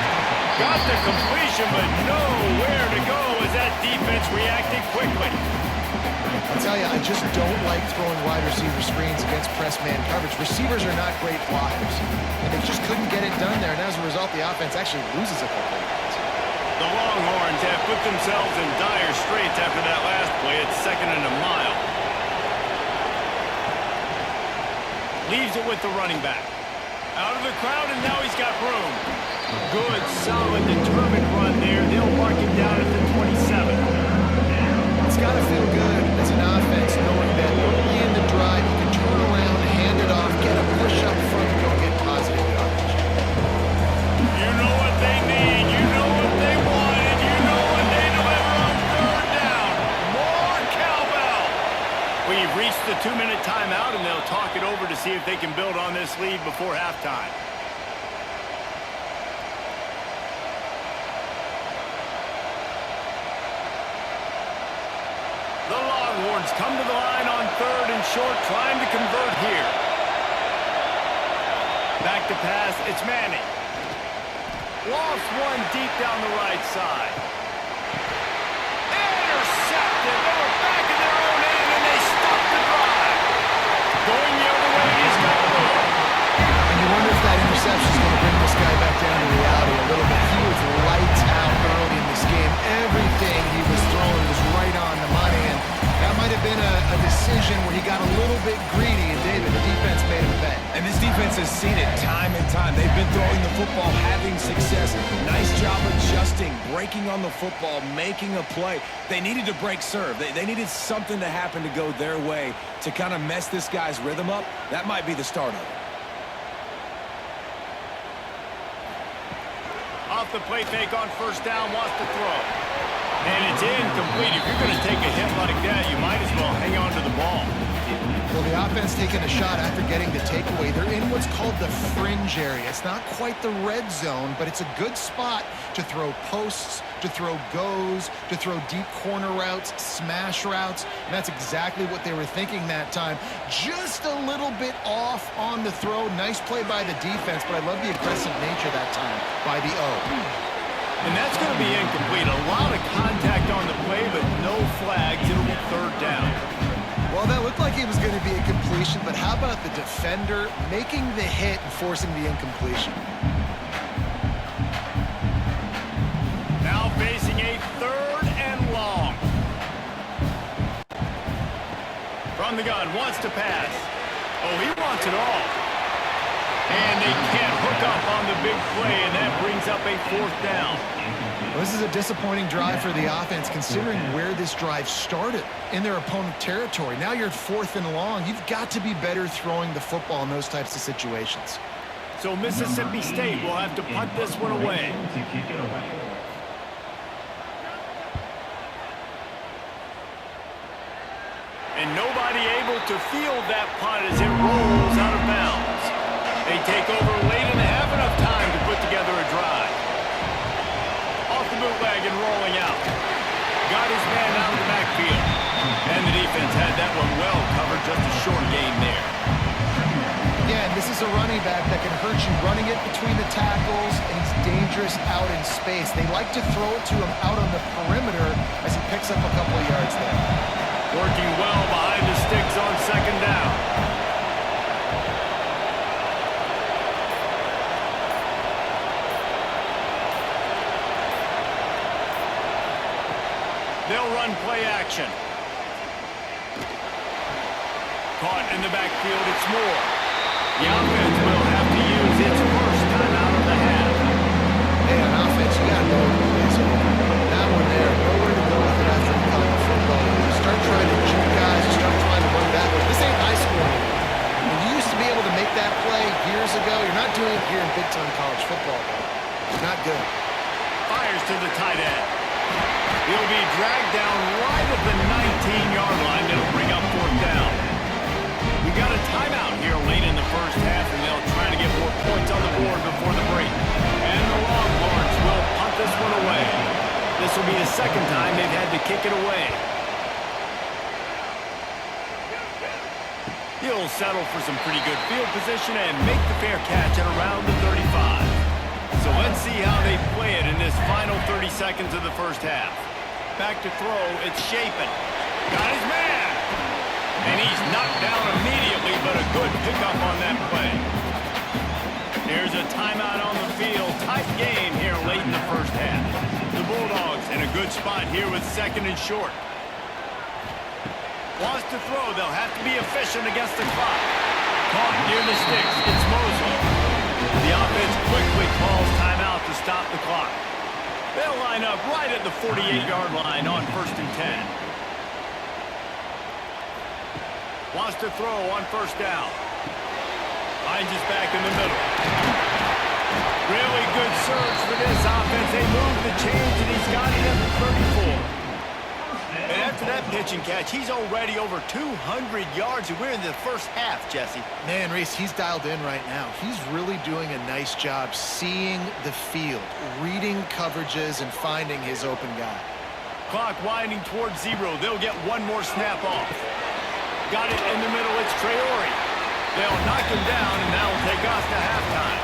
Got the completion, but nowhere to go as that defense reacted quickly. I'll tell you, I just don't like throwing wide receiver screens against press man coverage. Receivers are not great blockers, and they just couldn't get it done there, and as a result, the offense actually loses a couple of yards. The Longhorns have put themselves in dire straits after that last play. It's 2nd and a mile. Leaves it with the running back. Out of the crowd, and now he's got room. Good, solid, determined run there. They'll mark him down at the 27. It's got to feel good as an offense knowing that early in the drive you can turn around and hand it off, get a push up front, and go get positive yardage. You know what they need. You know what they want, and you know what they deliver on 3rd down. More cowbell. We've reached the 2-minute timeout, and they'll talk it over to see if they can build on this lead before halftime. The Longhorns come to the line on 3rd and short, trying to convert here. Back to pass, it's Manning. Lost one deep down the right side. Intercepted. They were back in their own end, and they stopped the drive. Going the other way, he's got room. And you wonder if that interception is going to bring this guy back down to reality a little bit. He was lights out early in this game. Everything he was throwing was right on the money, and that might have been a decision where he got a little bit greedy, and David, the defense made him pay. And this defense has seen it time and time. They've been throwing the football, having success. Nice job adjusting, breaking on the football, making a play. They needed to break serve. They needed something to happen to go their way to kind of mess this guy's rhythm up. That might be the start of it. Off the play fake on 1st down, wants to throw. And it's incomplete. If you're going to take a hit like that, you might as well hang on to the ball. Well, the offense taking a shot after getting the takeaway. They're in what's called the fringe area. It's not quite the red zone, but it's a good spot to throw posts, to throw goes, to throw deep corner routes, smash routes, and that's exactly what they were thinking that time. Just a little bit off on the throw. Nice play by the defense, but I love the aggressive nature that time by the O. And that's going to be incomplete. A lot of contact on the play, but no flags. It'll be 3rd down. Well, that looked like it was going to be a completion, but how about the defender making the hit and forcing the incompletion? Now facing a 3rd and long. From the gun, wants to pass. Oh, he wants it all. And they can't hook up on the big play, and that brings up a 4th down. Well, this is a disappointing drive for the offense, considering where this drive started in their opponent territory. Now you're at 4th and long. You've got to be better throwing the football in those types of situations. So Mississippi State will have to punt this one away. And nobody able to field that punt as it rolls out of bounds. They take over late and have enough time to put together a drive. Off the bootleg and rolling out. Got his man out of the backfield. And the defense had that one well covered, just a short gain there. Again, this is a running back that can hurt you running it between the tackles, and he's dangerous out in space. They like to throw it to him out on the perimeter as he picks up a couple of yards there. Working well behind the sticks on 2nd down. They'll run play action. Caught in the backfield, it's Moore. The offense will have to use its first timeout of the half. Hey, on offense, you got to know who plays it. That one there, nowhere to go with it after the college football. You start trying to juke guys, you start trying to run back. This ain't high school anymore. When you used to be able to make that play years ago, you're not doing it here in big-time college football, though. It's not good. Fires to the tight end. He'll be dragged down right at the 19-yard line. It'll bring up fourth down. We got a timeout here late in the first half, and they'll try to get more points on the board before the break. And the Longhorns will punt this one away. This will be the second time they've had to kick it away. He'll settle for some pretty good field position and make the fair catch at around the 35. So let's see how they play it in this final 30 seconds of the first half. Back to throw, it's Shapen. Got his man! And he's knocked down immediately, but a good pickup on that play. Here's a timeout on the field. Tight game here late in the first half. The Bulldogs in a good spot here with second and short. Wants to throw. They'll have to be efficient against the clock. Caught near the sticks. It's Mosley. The offense quickly calls timeout to stop the clock. They'll line up right at the 48-yard line on 1st and 10. Wants to throw on first down. Finds his back in the middle. Really good surge for this offense. They move the chains, and he's got it at the 34. And after that pitch and catch, he's already over 200 yards, and we're in the first half, Jesse. Man, Reese, he's dialed in right now. He's really doing a nice job seeing the field, reading coverages, and finding his open guy. Clock winding towards 0. They'll get one more snap off. Got it in the middle. It's Traore. They'll knock him down, and that'll take us to halftime.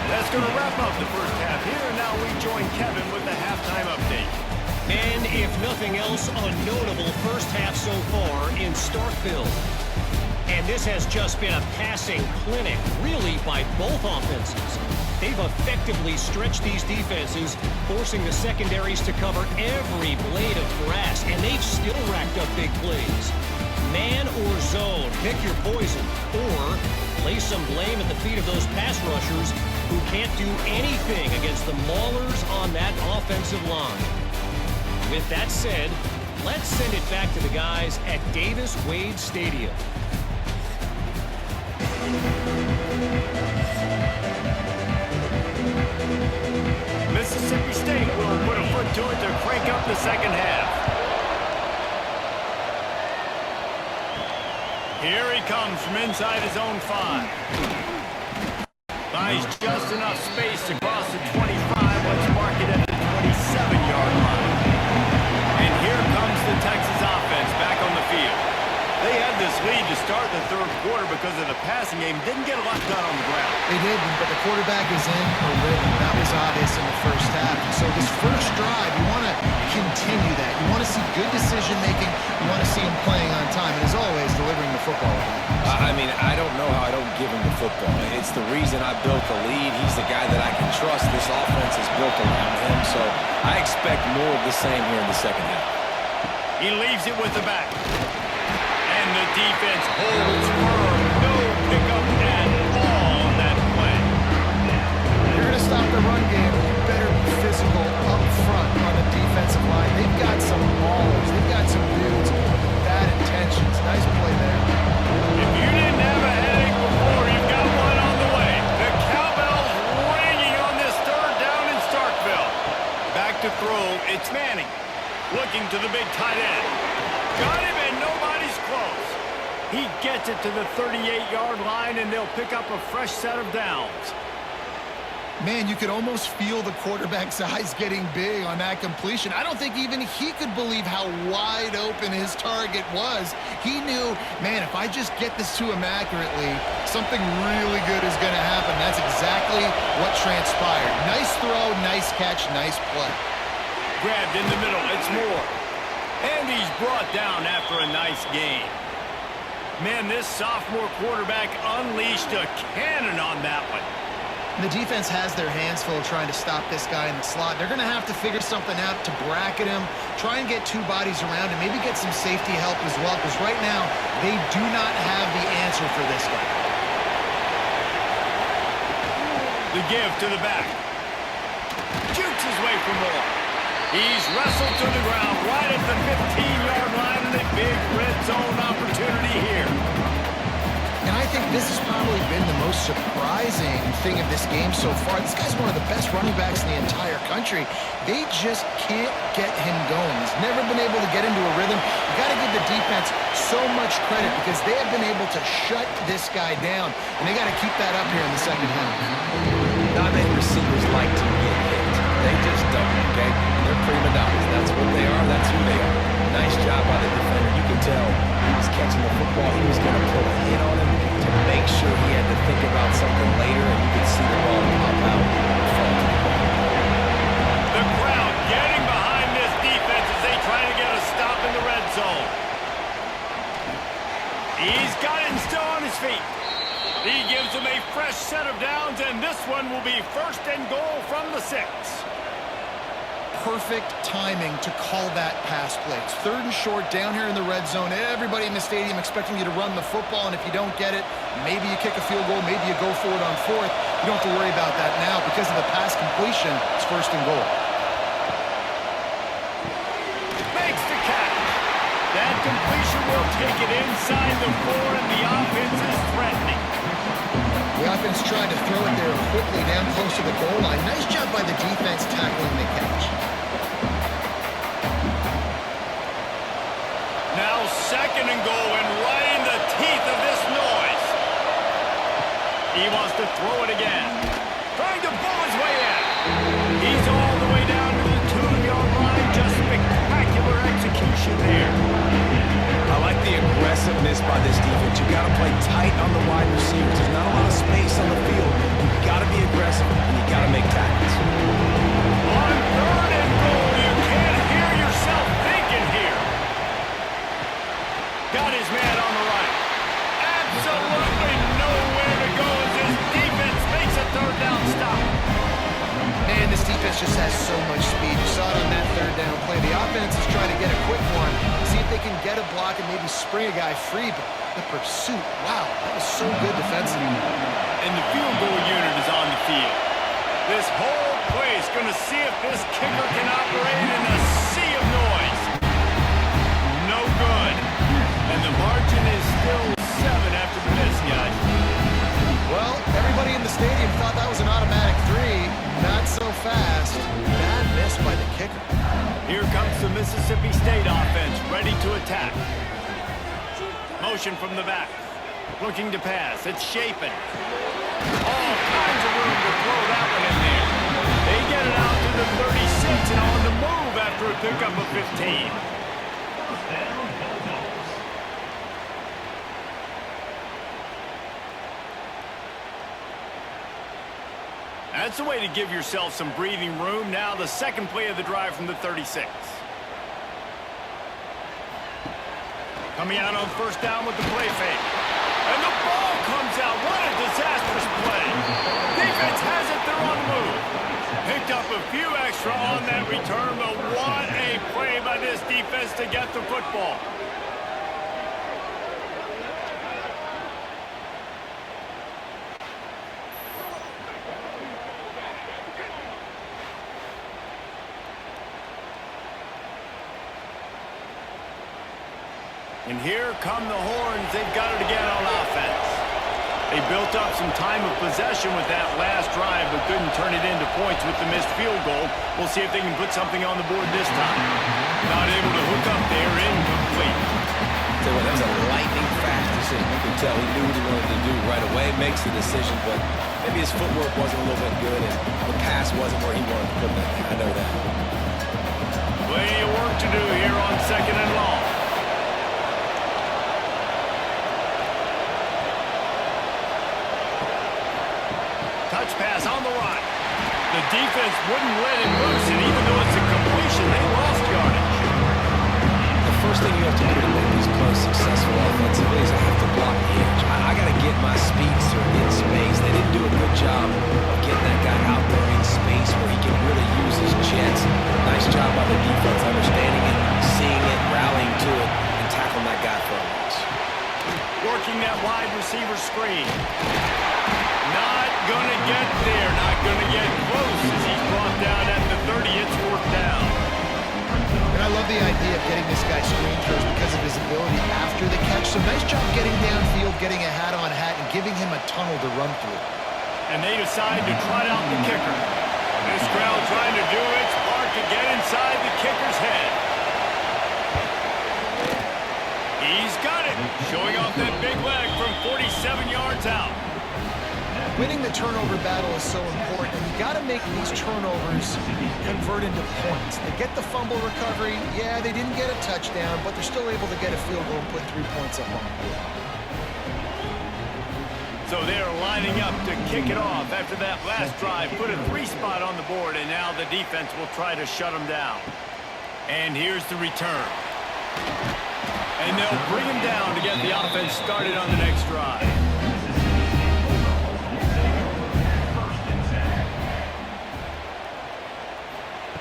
That's going to wrap up the first half here, and now we join Kevin with the halftime update. And if nothing else, a notable first half so far in Starkville. And this has just been a passing clinic, really, by both offenses. They've effectively stretched these defenses, forcing the secondaries to cover every blade of grass, and they've still racked up big plays. Man or zone, pick your poison, or lay some blame at the feet of those pass rushers who can't do anything against the maulers on that offensive line. With that said, let's send it back to the guys at Davis-Wade Stadium. Mississippi State will put a foot to it to crank up the second half. Here he comes from inside his own 5. Buys just enough space to cross the 25. Let's mark it at the 27-yard line. And here comes the Texas offense back on the field. They had this lead to start the third quarter because of the passing game. Didn't get a lot done on the ground. They didn't, but the quarterback is in a rhythm. That was obvious in the first half. And so this first drive, you want to continue that. You want to see good decision-making. You want to see him playing on time. And as always, delivering the football. I mean, I don't know how I don't give him the football. It's the reason I built the lead. He's the guy that I can trust. This offense is built around him. So I expect more of the same here in the second half. He leaves it with the back. And the defense holds firm. No pickup at all on that play. You're going to stop the run game. You better be physical up front on the defensive line. They've got some ballers. They've got some dudes with bad intentions. Nice play there. If you didn't have a headache before, you've got one on the way. The cowbell's ringing on this third down in Starkville. Back to throw. It's Manning. Looking to the big tight end. Got him, and nobody's close. He gets it to the 38-yard line, and they'll pick up a fresh set of downs. Man, you could almost feel the quarterback's eyes getting big on that completion. I don't think even he could believe how wide open his target was. He knew, man, if I just get this to him accurately, something really good is going to happen. That's exactly what transpired. Nice throw, nice catch, nice play. Grabbed in the middle, it's Moore. And he's brought down after a nice game. Man, this sophomore quarterback unleashed a cannon on that one. The defense has their hands full trying to stop this guy in the slot. They're going to have to figure something out to bracket him, try and get two bodies around him, maybe get some safety help as well, because right now they do not have the answer for this guy. The give to the back. Shoots his way for more. He's wrestled to the ground right at the 15-yard line, and a big red zone opportunity here. And I think this has probably been the most surprising thing of this game so far. This guy's one of the best running backs in the entire country. They just can't get him going. He's never been able to get into a rhythm. You got to give the defense so much credit because they have been able to shut this guy down, and they got to keep that up here in the second half. Not many receivers like to get hit. They just don't, okay? They're prima donnas. That's what they are. That's who they are. Nice job by the defender. You can tell he was catching the football. He was going to pull a hit on him to make sure he had to think about something later, and you could see the ball pop out and fall to the ground. The crowd getting behind this defense as they try to get a stop in the red zone. He's got it and still on his feet. He gives them a fresh set of downs, and this one will be first and goal from the 6. Perfect timing to call that pass play. It's third and short down here in the red zone. Everybody in the stadium expecting you to run the football, and if you don't get it, maybe you kick a field goal, maybe you go for it on fourth. You don't have to worry about that now. Because of the pass completion, it's first and goal. Makes the catch. That completion will take it inside the 4, and the offense is threatening. The offense tried to throw it there quickly down close to the goal line. Nice job by the defense tackling the catch. Now second and goal, and right in the teeth of this noise. He wants to throw it again. Trying to pull his way in. He's all the way down to the 2-yard line. Just spectacular execution there. I like the aggressiveness by this defense. You got to play tight on the wide receivers. There's not a lot of space on the field. You got to be aggressive, and you got to make tackles. On third and goal, you can't hear yourself thinking here. Got his man on the right. Absolutely nowhere to go as this defense makes a third down stop. Man, this defense just has so much speed. You saw it on that third down play. The offense is trying to get a quick one, see if they can get a block and maybe spring a guy free, but the pursuit, wow, that was so good defensively. And the field goal unit is on the field. This whole place going to see if this kicker can operate in a sea of noise. No good. And the margin is still 7 after the miss, guys. Well, everybody in the stadium thought that was an automatic 3. Not so fast. Bad miss by the kicker. Here comes the Mississippi State offense, ready to attack. Motion from the back. Looking to pass. It's Shapen. All kinds of room to throw that one in there. They get it out to the 36 and on the move after a pickup of 15. That's a way to give yourself some breathing room. Now the second play of the drive from the 36. Coming out on first down with the play fake. And the ball comes out. What a disastrous play. Defense has it. They're on the move. Picked up a few extra on that return, but what a play by this defense to get the football. And here come the horns. They've got it again on offense. They built up some time of possession with that last drive, but couldn't turn it into points with the missed field goal. We'll see if they can put something on the board this time. Not able to hook up there, incomplete. Tell you what, that was a lightning-fast decision. You can tell he knew what he wanted to do right away, makes the decision, but maybe his footwork wasn't a little bit good, and the pass wasn't where he wanted to put that. I know that. Plenty of work to do here on second and long. Touch pass on the right. The defense wouldn't let him loose, and even though it's a completion, they lost yardage. The first thing you have to do to make these plays successful offensively is I have to block the edge. I got to get my speedster in space. They didn't do a good job of getting I love the idea of getting this guy screen throws because of his ability after the catch. So nice job getting downfield, getting a hat-on-hat, and giving him a tunnel to run through. And they decide to trot out the kicker. This crowd trying to do its part to get inside the kicker's head. He's got it, showing off that big leg from 47 yards out. Winning the turnover battle is so important, and you got to make these turnovers convert into points. They get the fumble recovery. Yeah, they didn't get a touchdown, but they're still able to get a field goal and put 3 points up on the board. So they're lining up to kick it off after that last drive. Put a 3-spot on the board, and now the defense will try to shut them down. And here's the return. And they'll bring him down to get the offense started on the next drive.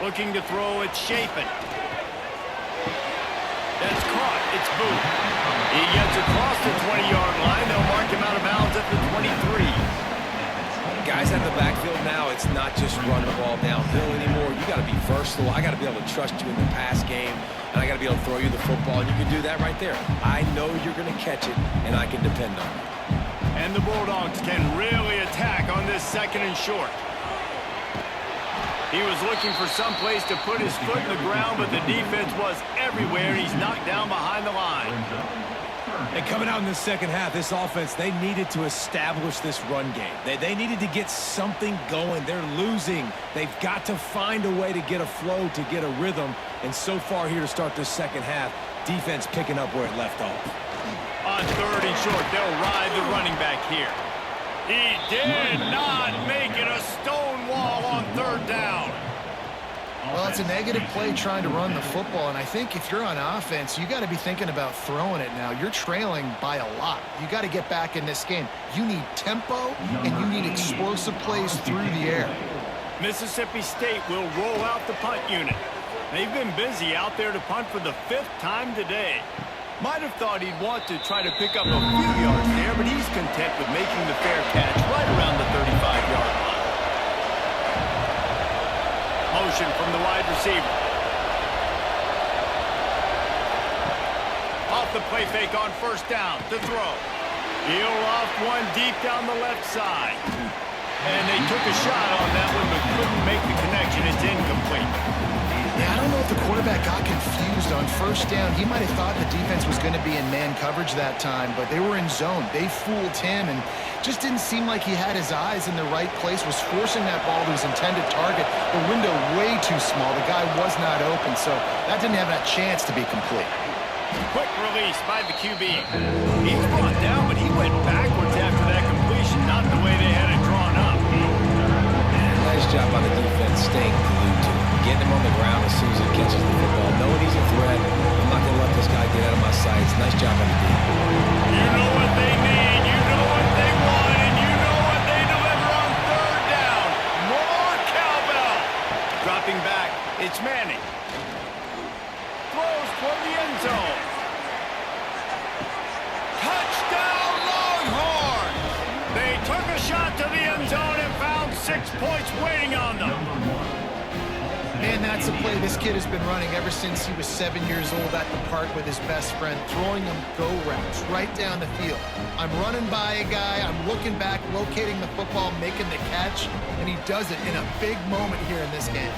Looking to throw, it's Chapin. That's caught. It's Booth. He gets across the 20-yard line. They'll mark him out of bounds at the 23. Guys at the backfield now, it's not just run the ball downhill anymore. You got to be versatile. I got to be able to trust you in the pass game, and I got to be able to throw you the football, and you can do that right there. I know you're going to catch it, and I can depend on it. And the Bulldogs can really attack on this 2nd and short. He was looking for some place to put his foot in the ground, but the defense was everywhere. He's knocked down behind the line. And coming out in the second half, this offense, they needed to establish this run game. They needed to get something going. They're losing. They've got to find a way to get a flow, to get a rhythm. And so far here to start this second half, defense picking up where it left off. On 3rd and short, they'll ride the running back here. He did not make it a stone wall on 3rd down. Well, it's a negative play trying to run the football, and I think if you're on offense, you got to be thinking about throwing it now. You're trailing by a lot. You got to get back in this game. You need tempo, and you need explosive plays through the air. Mississippi State will roll out the punt unit. They've been busy out there to punt for the 5th time today. Might have thought he'd want to try to pick up a few yards there, but he's content with making the fair catch right around the 35-yard line. Motion from the wide receiver. Off the play fake on 1st down to throw. He'll loft one deep down the left side. And they took a shot on that one, but couldn't make the connection. It's incomplete. Yeah, I don't know if the quarterback got confused on 1st down. He might have thought the defense was going to be in man coverage that time, but they were in zone. They fooled him and just didn't seem like he had his eyes in the right place, was forcing that ball to his intended target. The window way too small. The guy was not open, so that didn't have that chance to be complete. Quick release by the QB. He's brought down, but he went backwards after that completion, not the way they had it drawn up. Nice job by the defense staying glued to it. Getting him on the ground as soon as he catches the football. Knowing he's a threat. I'm not going to let this guy get out of my sights. Nice job by the defense. You know what they need. You know what they want. And you know what they deliver on 3rd down. More cowbell. Dropping back. It's Manning. Throws toward the end zone. Touchdown Longhorns. They took a shot to the end zone and found 6 points waiting on them. Man, that's a play this kid has been running ever since he was 7 years old at the park with his best friend, throwing them go routes right down the field. I'm running by a guy, I'm looking back, locating the football, making the catch, and he does it in a big moment here in this game.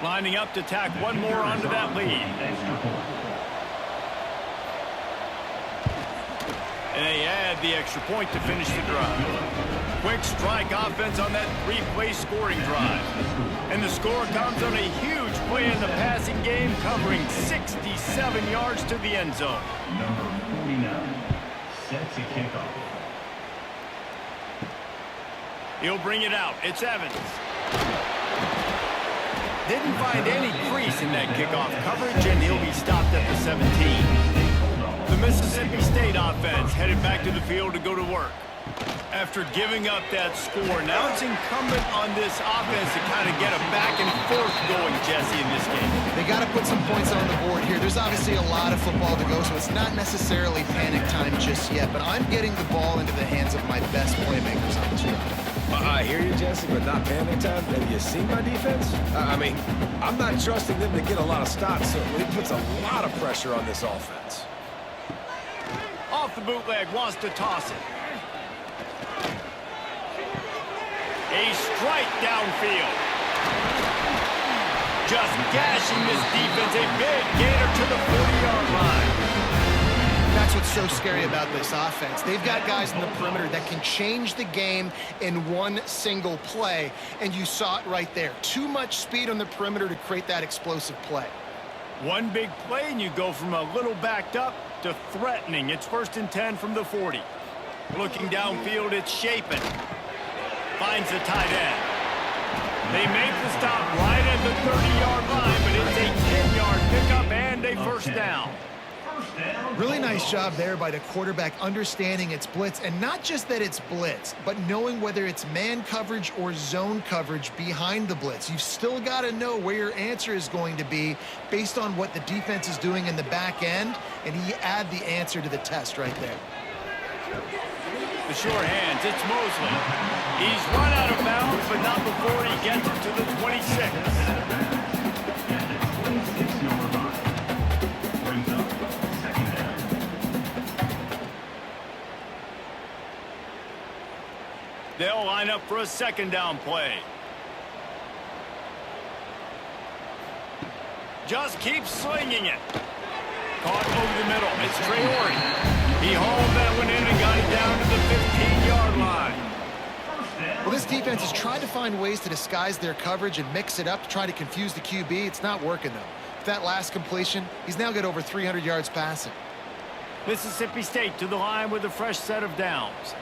Lining up to tack one more onto that lead. And they add the extra point to finish the drive. Quick strike offense on that 3-play scoring drive. And the score comes on a huge play in the passing game, covering 67 yards to the end zone. Number 49 sets a kickoff. He'll bring it out. It's Evans. Didn't find any crease in that kickoff coverage, and he'll be stopped at the 17. The Mississippi State offense headed back to the field to go to work. After giving up that score, now it's incumbent on this offense to kind of get a back and forth going, Jesse, in this game. They got to put some points on the board here. There's obviously a lot of football to go, so it's not necessarily panic time just yet, but I'm getting the ball into the hands of my best playmakers on this drive. I hear you, Jesse, but not panic time. Have you seen my defense? I mean, I'm not trusting them to get a lot of stops, so it puts a lot of pressure on this offense. Off the bootleg, wants to toss it. A strike downfield. Just gashing this defense. A big gainer to the 40-yard line. That's what's so scary about this offense. They've got guys in the perimeter that can change the game in one single play, and you saw it right there. Too much speed on the perimeter to create that explosive play. One big play, and you go from a little backed up to threatening. It's 1st and 10 from the 40. Looking downfield, it's Shapen. Finds the tight end. They make the stop right at the 30-yard line, but it's a 10-yard pickup and a first down. Really nice job there by the quarterback understanding it's blitz, and not just that it's blitz, but knowing whether it's man coverage or zone coverage behind the blitz. You've still got to know where your answer is going to be based on what the defense is doing in the back end, and he add the answer to the test right there. The short hands, it's Mosley. He's run out of bounds, but not before he gets it to the 26. Brings up 2nd down. They'll line up for a 2nd down play. Just keeps slinging it. Caught over the middle. It's Traore. He hauled that one in and got it down to the 15-yard line. Well, this defense has tried to find ways to disguise their coverage and mix it up to try to confuse the QB. It's not working, though. With that last completion, he's now got over 300 yards passing. Mississippi State to the line with a fresh set of downs.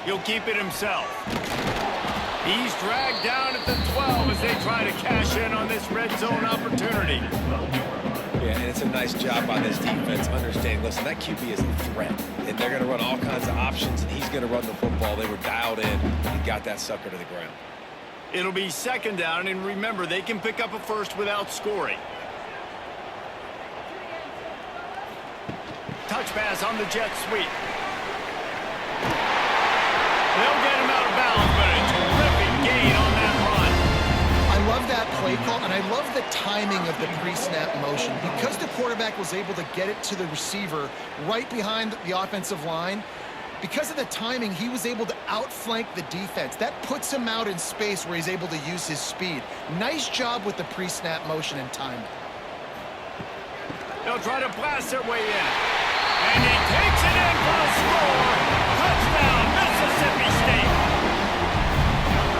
He'll keep it himself. He's dragged down at the 12 as they try to cash in on this red zone opportunity. Yeah, and it's a nice job by this defense understanding, listen, that QB is a threat. And they're going to run all kinds of options, and he's going to run the football. They were dialed in and got that sucker to the ground. It'll be 2nd down, and remember, they can pick up a first without scoring. Touch pass on the jet sweep. They'll get him out of bounds, but a terrific gain on that run. I love that play call, and I love the timing of the pre-snap motion. Because the quarterback was able to get it to the receiver right behind the offensive line, because of the timing, he was able to outflank the defense. That puts him out in space where he's able to use his speed. Nice job with the pre-snap motion and timing. They'll try to blast their way in. And he takes it in for a score. Touchdown, Mississippi State.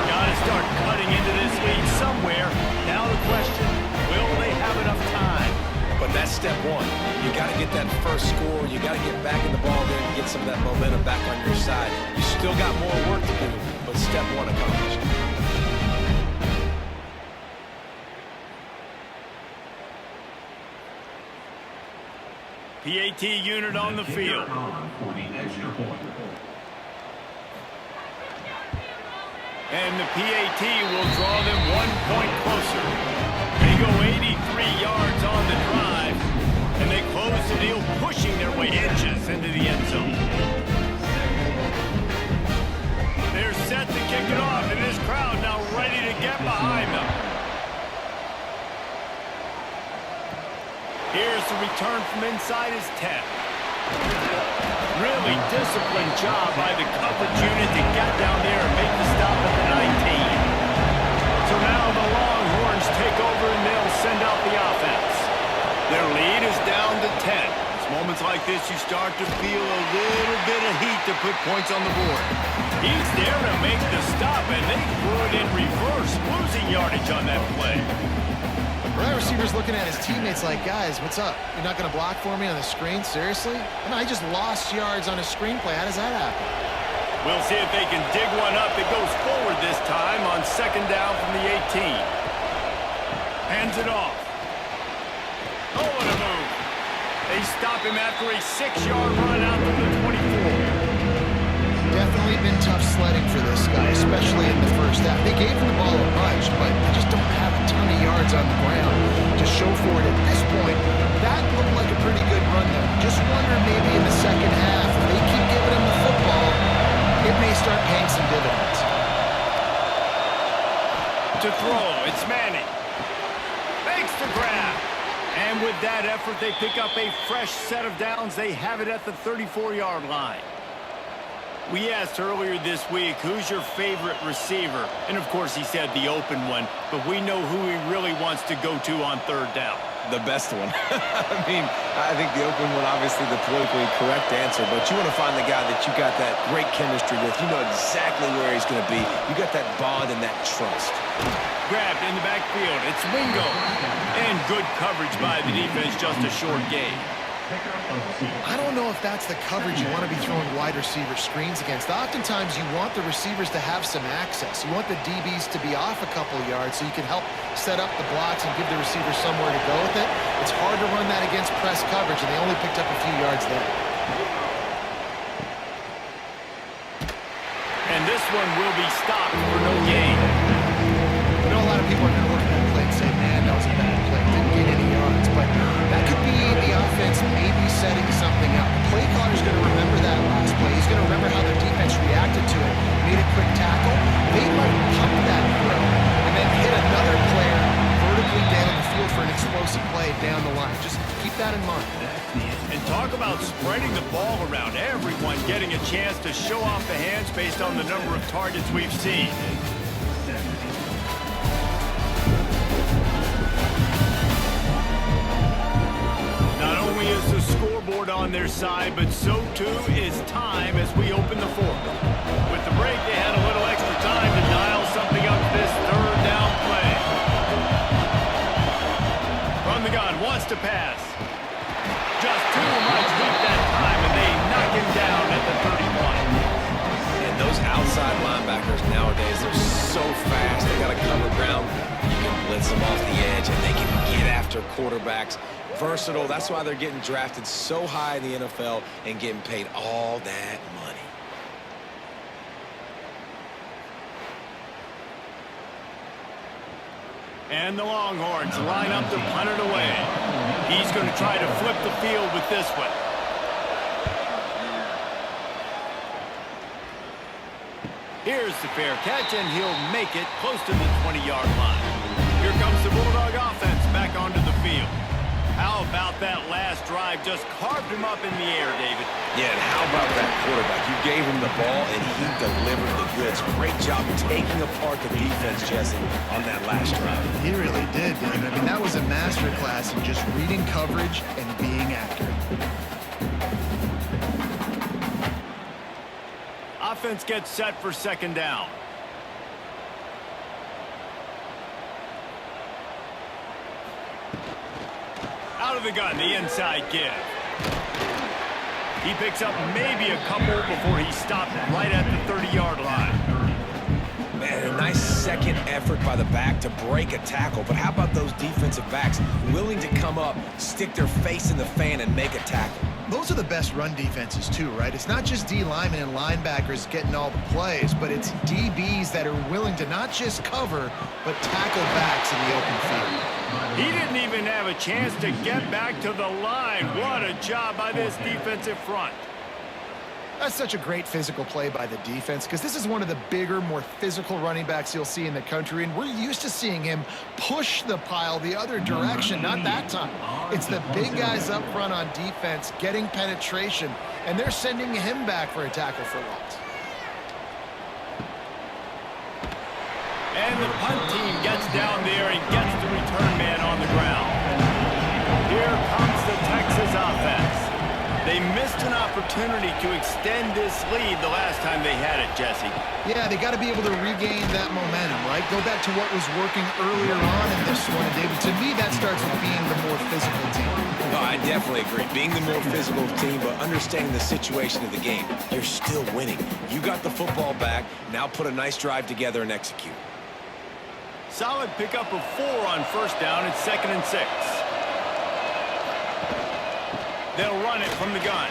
Got to start cutting into this lead somewhere. Now the question, will they have enough time? But that's step one. You got to get that first score. You got to get back in the ball game and get some of that momentum back on your side. You still got more work to do, but step one accomplished. PAT unit on the field. For the extra point. And the PAT will draw them 1 point closer. They go 83 yards on the drive, and they close the deal, pushing their way inches into the end zone. They're set to kick it off, and this crowd now ready to get behind them. Here's the return from inside his 10. Really disciplined job by the coverage unit to get down there and make the stop at the 19. So now the Longhorns take over and they'll send out the offense. Their lead is down to 10. It's moments like this you start to feel a little bit of heat to put points on the board. He's there to make the stop, and they threw it in reverse, losing yardage on that play. Well, that receiver's looking at his teammates like, guys, what's up? You're not going to block for me on the screen? Seriously? I mean, I just lost yards on a screenplay. How does that happen? We'll see if they can dig one up. It goes forward this time on 2nd down from the 18. Hands it off. Oh, what a move. They stop him after a 6-yard run out to the 24. Definitely been tough sledding for this guy, especially in the first half. They gave him the ball a bunch, but they just don't have a ton of yards on the ground to show for it at this point. That looked like a pretty good run there. Just wonder maybe in the second half, if they keep giving him the football, it may start paying some dividends. To throw, it's Manning. Makes the grab. And with that effort, they pick up a fresh set of downs. They have it at the 34-yard line. We asked earlier this week, who's your favorite receiver? And, of course, he said the open one, but we know who he really wants to go to on third down. The best one. I mean, I think the open one, obviously the politically correct answer, but you want to find the guy that you got that great chemistry with. You know exactly where he's going to be. You got that bond and that trust. Grabbed in the backfield. It's Wingo. And good coverage by the defense, just a short gain. I don't know if that's the coverage you want to be throwing wide receiver screens against. Oftentimes, you want the receivers to have some access. You want the DBs to be off a couple yards so you can help set up the blocks and give the receiver somewhere to go with it. It's hard to run that against press coverage, and they only picked up a few yards there. And this one will be stopped for no gain. I know a lot of people are going to look at that play and say, man, that was a bad play. Didn't get any yards. But that could be the offense maybe setting something up. The play caller's going to remember that last play. He's going to remember how their defense reacted to it, made a quick tackle. They might pump that throw and then hit another player vertically down the field for an explosive play down the line. Just keep that in mind. And talk about spreading the ball around. Everyone getting a chance to show off the hands based on the number of targets we've seen. Not only is the scoreboard on their side, but so too is time as we open the fourth. With the break, they had a little extra time to dial something up this third down play. From the gun, wants to pass. Just too much heat that time, and they knock him down at the 31. And those outside linebackers nowadays, they're so fast. They got to cover ground. You can blitz them off the edge, and they can get after quarterbacks. Versatile. That's why they're getting drafted so high in the NFL and getting paid all that money. And the Longhorns line up to punt it away. He's going to try to flip the field with this one. Here's the fair catch, and he'll make it close to the 20-yard line. Here comes the Bulldog offense back onto the field. How about that last drive? Just carved him up in the air, David. Yeah, and how about that quarterback? You gave him the ball, and he delivered the goods. Great job taking apart the defense, Jesse, on that last drive. He really did, David. I mean, that was a masterclass in just reading coverage and being accurate. Offense gets set for second down. Out of the gun, the inside give. He picks up maybe a couple before he stopped right at the 30-yard line. Man, a nice second effort by the back to break a tackle. But how about those defensive backs willing to come up, stick their face in the fan, and make a tackle? Those are the best run defenses too, right? It's not just D linemen and linebackers getting all the plays, but it's DBs that are willing to not just cover, but tackle backs in the open field. He didn't even have a chance to get back to the line. What a job by this defensive front. That's such a great physical play by the defense because this is one of the bigger, more physical running backs you'll see in the country, and we're used to seeing him push the pile the other direction. Not that time. It's the big guys up front on defense getting penetration, and they're sending him back for a tackle for loss. And the punt team gets down there and gets the return man on the ground. Here comes the Texas offense. They missed an opportunity to extend this lead the last time they had it, Jesse. Yeah, they got to be able to regain that momentum, right? Go back to what was working earlier on in this one, David. To me, that starts with being the more physical team. No, I definitely agree. Being the more physical team, but understanding the situation of the game. You're still winning. You got the football back. Now put a nice drive together and execute. Solid pickup of 4 on first down. It's 2nd and 6. They'll run it from the gun.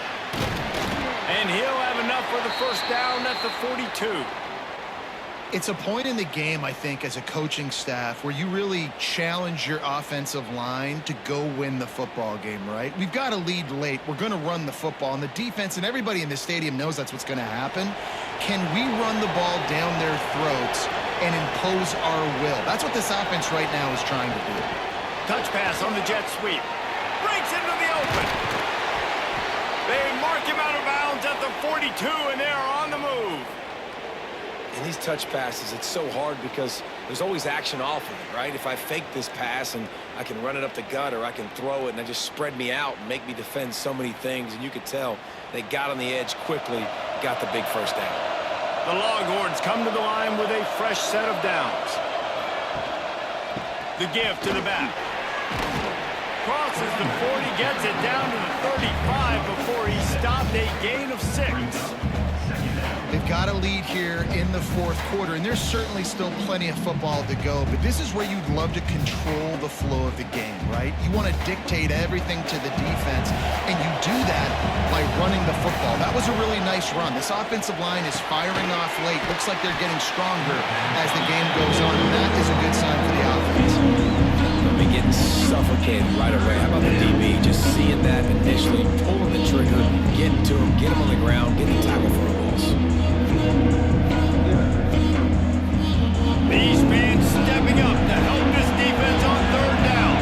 And he'll have enough for the first down at the 42. It's a point in the game, I think, as a coaching staff where you really challenge your offensive line to go win the football game, right? We've got to lead late. We're going to run the football. And the defense and everybody in the stadium knows that's what's going to happen. Can we run the ball down their throats and impose our will? That's what this offense right now is trying to do. Touch pass on the jet sweep. Breaks into the open. They mark him out of bounds at the 42, and they are on the move. In these touch passes, it's so hard because there's always action off of it, right? If I fake this pass and I can run it up the gut or I can throw it and they just spread me out and make me defend so many things, and you could tell they got on the edge quickly, got the big first down. The Longhorns come to the line with a fresh set of downs. The give to the back. Crosses the 40, gets it down to the 35 before he stopped, a gain of 6. They've got a lead here in the fourth quarter, and there's certainly still plenty of football to go, but this is where you'd love to control the flow of the game, right? You want to dictate everything to the defense, and you do that by running the football. That was a really nice run. This offensive line is firing off late. Looks like they're getting stronger as the game goes on, and that is a good sign for the offense. They'll be getting suffocated right away. How about the DB just seeing that initially, pulling the trigger, getting to him, get him on the ground, get the tackle for a loss. These fans stepping up to help this defense on third down.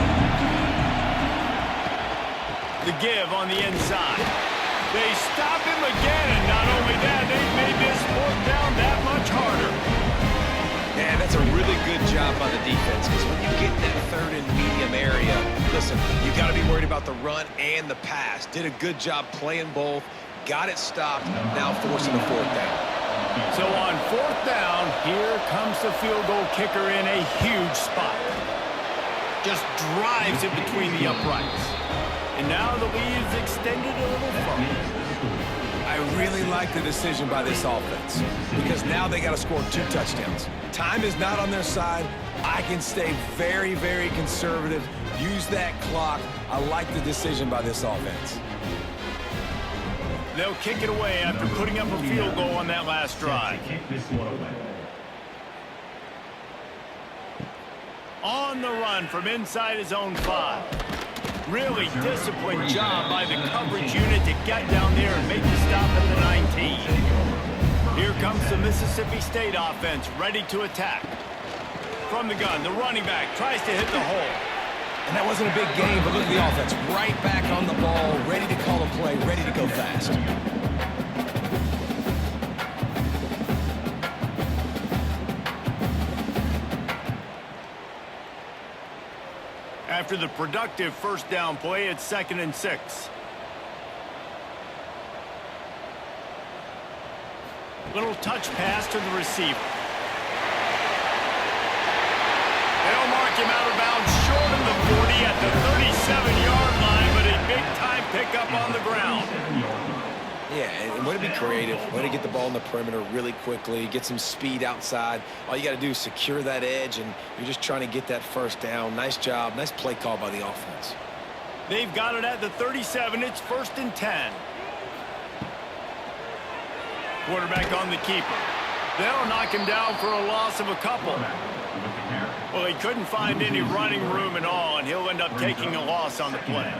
The give on the inside. They stop him again, and not only that, they've made this fourth down that much harder. Yeah, that's a really good job by the defense, because when you get that third and medium area, listen, you got to be worried about the run and the pass. Did a good job playing both, got it stopped, now forcing the fourth down. So on fourth down, here comes the field goal kicker in a huge spot. Just drives it between the uprights. And now the lead is extended a little further. I really like the decision by this offense, because now they got to score 2 touchdowns. Time is not on their side. I can stay very, very conservative, use that clock. I like the decision by this offense. They'll kick it away after putting up a field goal on that last drive. On the run from inside his own 5. Really disciplined job by the coverage unit to get down there and make the stop at the 19. Here comes the Mississippi State offense ready to attack. From the gun, the running back tries to hit the hole. And that wasn't a big game, but look at the offense. Right back on the ball, ready to call a play, ready to go fast. After the productive first down play, it's 2nd and 6. Little touch pass to the receiver. They'll mark him out of bounds short of the 40 at the 37-yard line, but a big-time pickup on the ground. Yeah, and way to be creative, way to get the ball in the perimeter really quickly, get some speed outside. All you got to do is secure that edge, and you're just trying to get that first down. Nice job, nice play call by the offense. They've got it at the 37. It's 1st and 10. Quarterback on the keeper. They'll knock him down for a loss of a couple. Well, he couldn't find any running room at all, and he'll end up taking a loss on the play.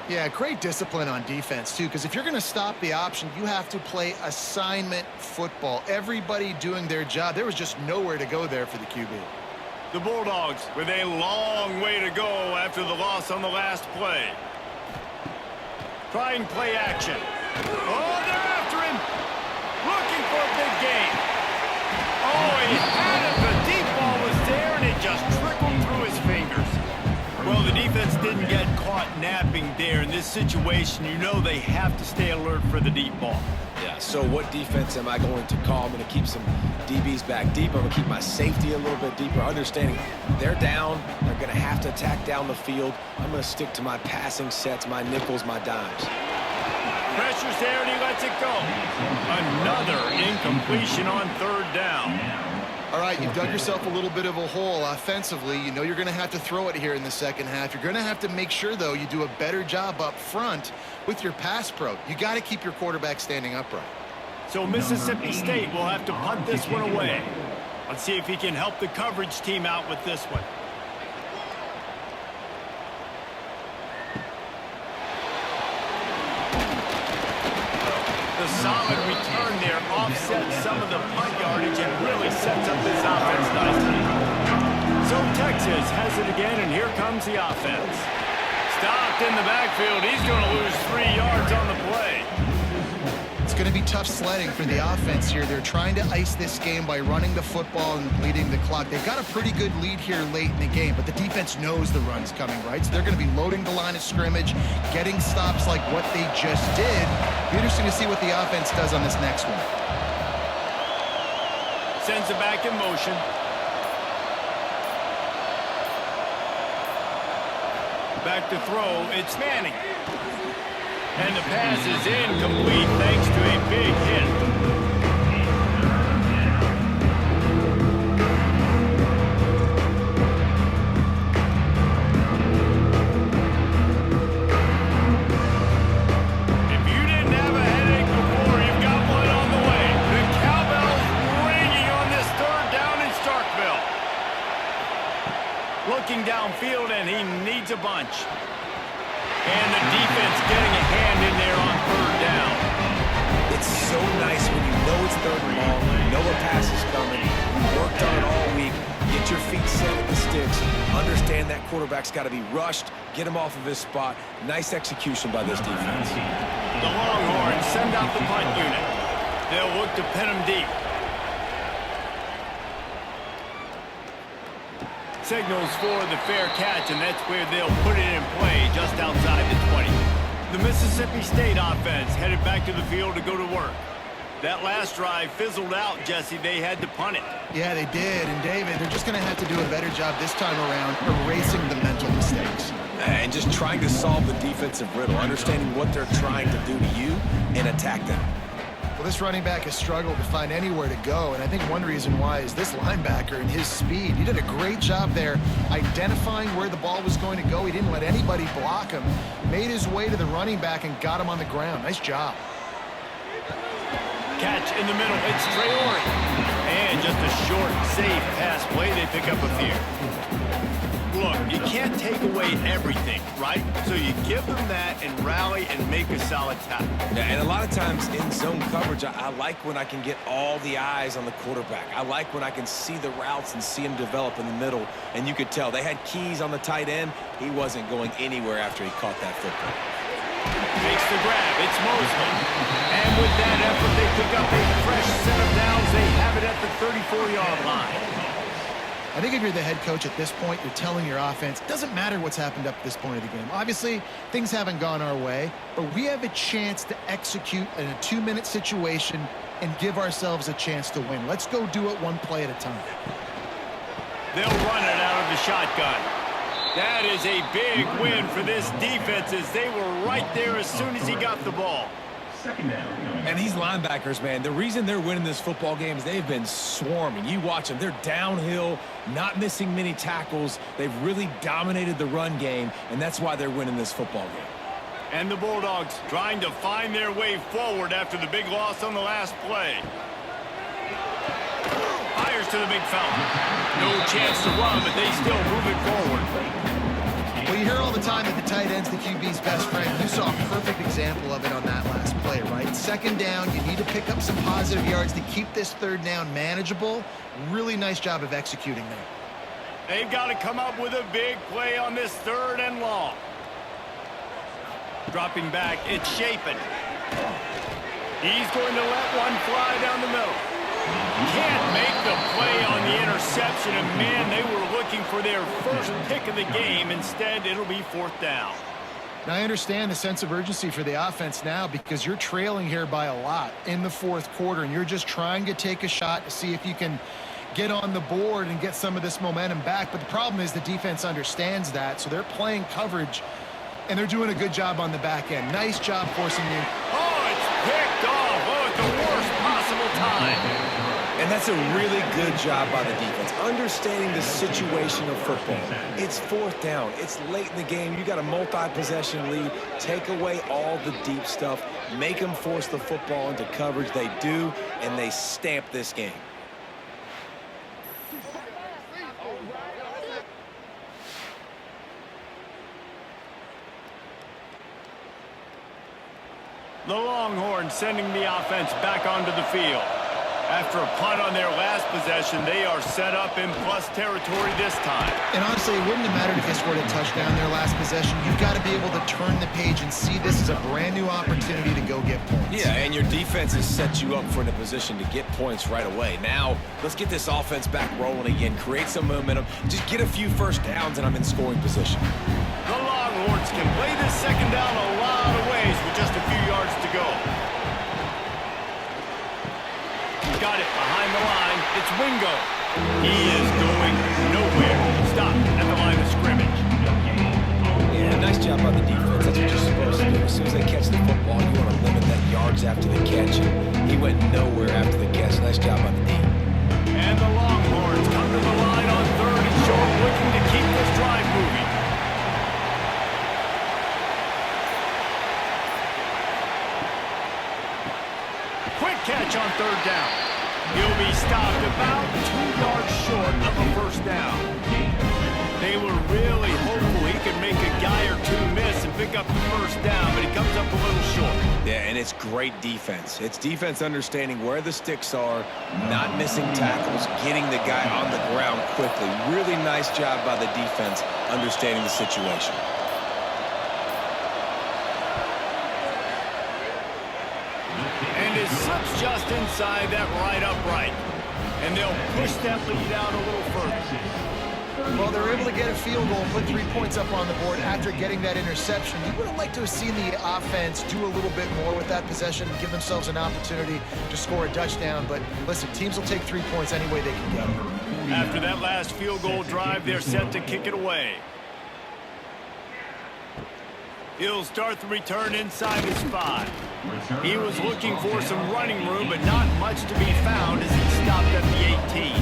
Yeah, great discipline on defense, too, because if you're going to stop the option, you have to play assignment football. Everybody doing their job. There was just nowhere to go there for the QB. The Bulldogs with a long way to go after the loss on the last play. Trying play action. Oh, they're after him. Looking for a big gain. Oh, he had it. The deep ball was there, and it just trickled through his fingers. Well, the defense didn't get caught napping there. In this situation, you know they have to stay alert for the deep ball. Yeah, so what defense am I going to call? I'm going to keep some DBs back deep. I'm going to keep my safety a little bit deeper, understanding they're down. They're going to have to attack down the field. I'm going to stick to my passing sets, my nickels, my dimes. Pressure's there, and he lets it go. Another incompletion on third down. All right, you've dug yourself a little bit of a hole offensively. You know you're going to have to throw it here in the second half. You're going to have to make sure, though, you do a better job up front with your pass pro. You got to keep your quarterback standing upright. So Mississippi State will have to punt this one away. Let's see if he can help the coverage team out with this one. The solid return there offsets some of the punt yardage and really sets up this offense nicely. So Texas has it again, and here comes the offense. Stopped in the backfield. He's going to lose 3 yards on the play. It's going to be tough sledding for the offense here. They're trying to ice this game by running the football and bleeding the clock. They've got a pretty good lead here late in the game, but the defense knows the run's coming, right? So they're going to be loading the line of scrimmage, getting stops like what they just did. Be interesting to see what the offense does on this next one. Sends it back in motion. Back to throw. It's Manning. And the pass is incomplete thanks to a big hit. If you didn't have a headache before, you've got one on the way. The cowbell's ringing on this third down in Starkville. Looking downfield, and he needs a bunch. And the defense getting a hand in there on third down. It's so nice when you know it's third and long, you know a pass is coming, you worked on it all week, get your feet set in the sticks, understand that quarterback's got to be rushed, get him off of his spot. Nice execution by this defense. The Longhorns send out the punt unit. They'll look to pin him deep. Signals for the fair catch, and that's where they'll put it in play just outside the 20. The Mississippi State offense headed back to the field to go to work. That last drive fizzled out, Jesse. They had to punt it. Yeah, they did. And, David, they're just going to have to do a better job this time around erasing the mental mistakes. And just trying to solve the defensive riddle, understanding what they're trying to do to you and attack them. Well, this running back has struggled to find anywhere to go, and I think one reason why is this linebacker and his speed. He did a great job there identifying where the ball was going to go. He didn't let anybody block him. Made his way to the running back and got him on the ground. Nice job. Catch in the middle. It's Traore. And just a short, safe pass play. They pick up a few. Look, you can't take away everything, right? So you give them that and rally and make a solid tackle. Yeah, and a lot of times in zone coverage, I like when I can get all the eyes on the quarterback. I like when I can see the routes and see him develop in the middle. And you could tell they had keys on the tight end. He wasn't going anywhere after he caught that football. Makes the grab. It's Mosley. And with that effort, they pick up a fresh set of downs. They have it at the 34-yard line. I think if you're the head coach at this point, you're telling your offense, doesn't matter what's happened up to this point of the game. Obviously, things haven't gone our way, but we have a chance to execute in a 2-minute situation and give ourselves a chance to win. Let's go do it one play at a time. They'll run it out of the shotgun. That is a big win for this defense as they were right there as soon as he got the ball. And these linebackers, man, the reason they're winning this football game is they've been swarming. You watch them. They're downhill, not missing many tackles. They've really dominated the run game, and that's why they're winning this football game. And the Bulldogs trying to find their way forward after the big loss on the last play. Fires to the big fella. No chance to run, but they still move it forward. Well, you hear all the time that the tight end's the QB's best friend. You saw a perfect example of it on that last play, right? Second down, you need to pick up some positive yards to keep this third down manageable. Really nice job of executing there. They've got to come up with a big play on this third and long. Dropping back, it's Shapen. He's going to let one fly down the middle. Can't make the play on the interception, and man, they were looking for their first pick of the game. Instead, it'll be fourth down. Now, I understand the sense of urgency for the offense now because you're trailing here by a lot in the fourth quarter, and you're just trying to take a shot to see if you can get on the board and get some of this momentum back. But the problem is the defense understands that, so they're playing coverage, and they're doing a good job on the back end. Nice job forcing you. Oh, it's picked off. Oh, at the worst possible time. And And that's a really good job by the defense, understanding the situation of football. It's fourth down. It's late in the game. You got a multi-possession lead. Take away all the deep stuff. Make them force the football into coverage. They do, and they stamp this game. The Longhorns sending the offense back onto the field. After a punt on their last possession, they are set up in plus territory this time. And honestly, it wouldn't have mattered if they scored a touchdown their last possession. You've got to be able to turn the page and see this as a brand new opportunity to go get points. Yeah, and your defense has set you up for a position to get points right away. Now, let's get this offense back rolling again, create some momentum, just get a few first downs, and I'm in scoring position. The Longhorns can play this second down a lot of ways with just a few yards to go. Got it behind the line. It's Wingo. He is going nowhere. Stop at the line of scrimmage. Yeah, nice job by the defense. That's what you're supposed to do. As soon as they catch the football, you want to limit that yards after the catch. And he went nowhere after the catch. Nice job by the D. And the Longhorns come to the line on third and short, looking to keep this drive moving. Quick catch on third down. He'll be stopped about 2 yards short of a first down. They were really hopeful he could make a guy or two miss and pick up the first down, but he comes up a little short. Yeah, and it's great defense. It's defense understanding where the sticks are, not missing tackles, getting the guy on the ground quickly. Really nice job by the defense understanding the situation. And it slips just inside that right upright. And they'll push that lead out a little further. Well, they're able to get a field goal and put 3 points up on the board after getting that interception. You would have liked to have seen the offense do a little bit more with that possession and give themselves an opportunity to score a touchdown. But listen, teams will take 3 points any way they can go. After that last field goal drive, they're set to kick it away. He'll start the return inside his 5. He was looking for some running room, but not much to be found as he stopped at the 18.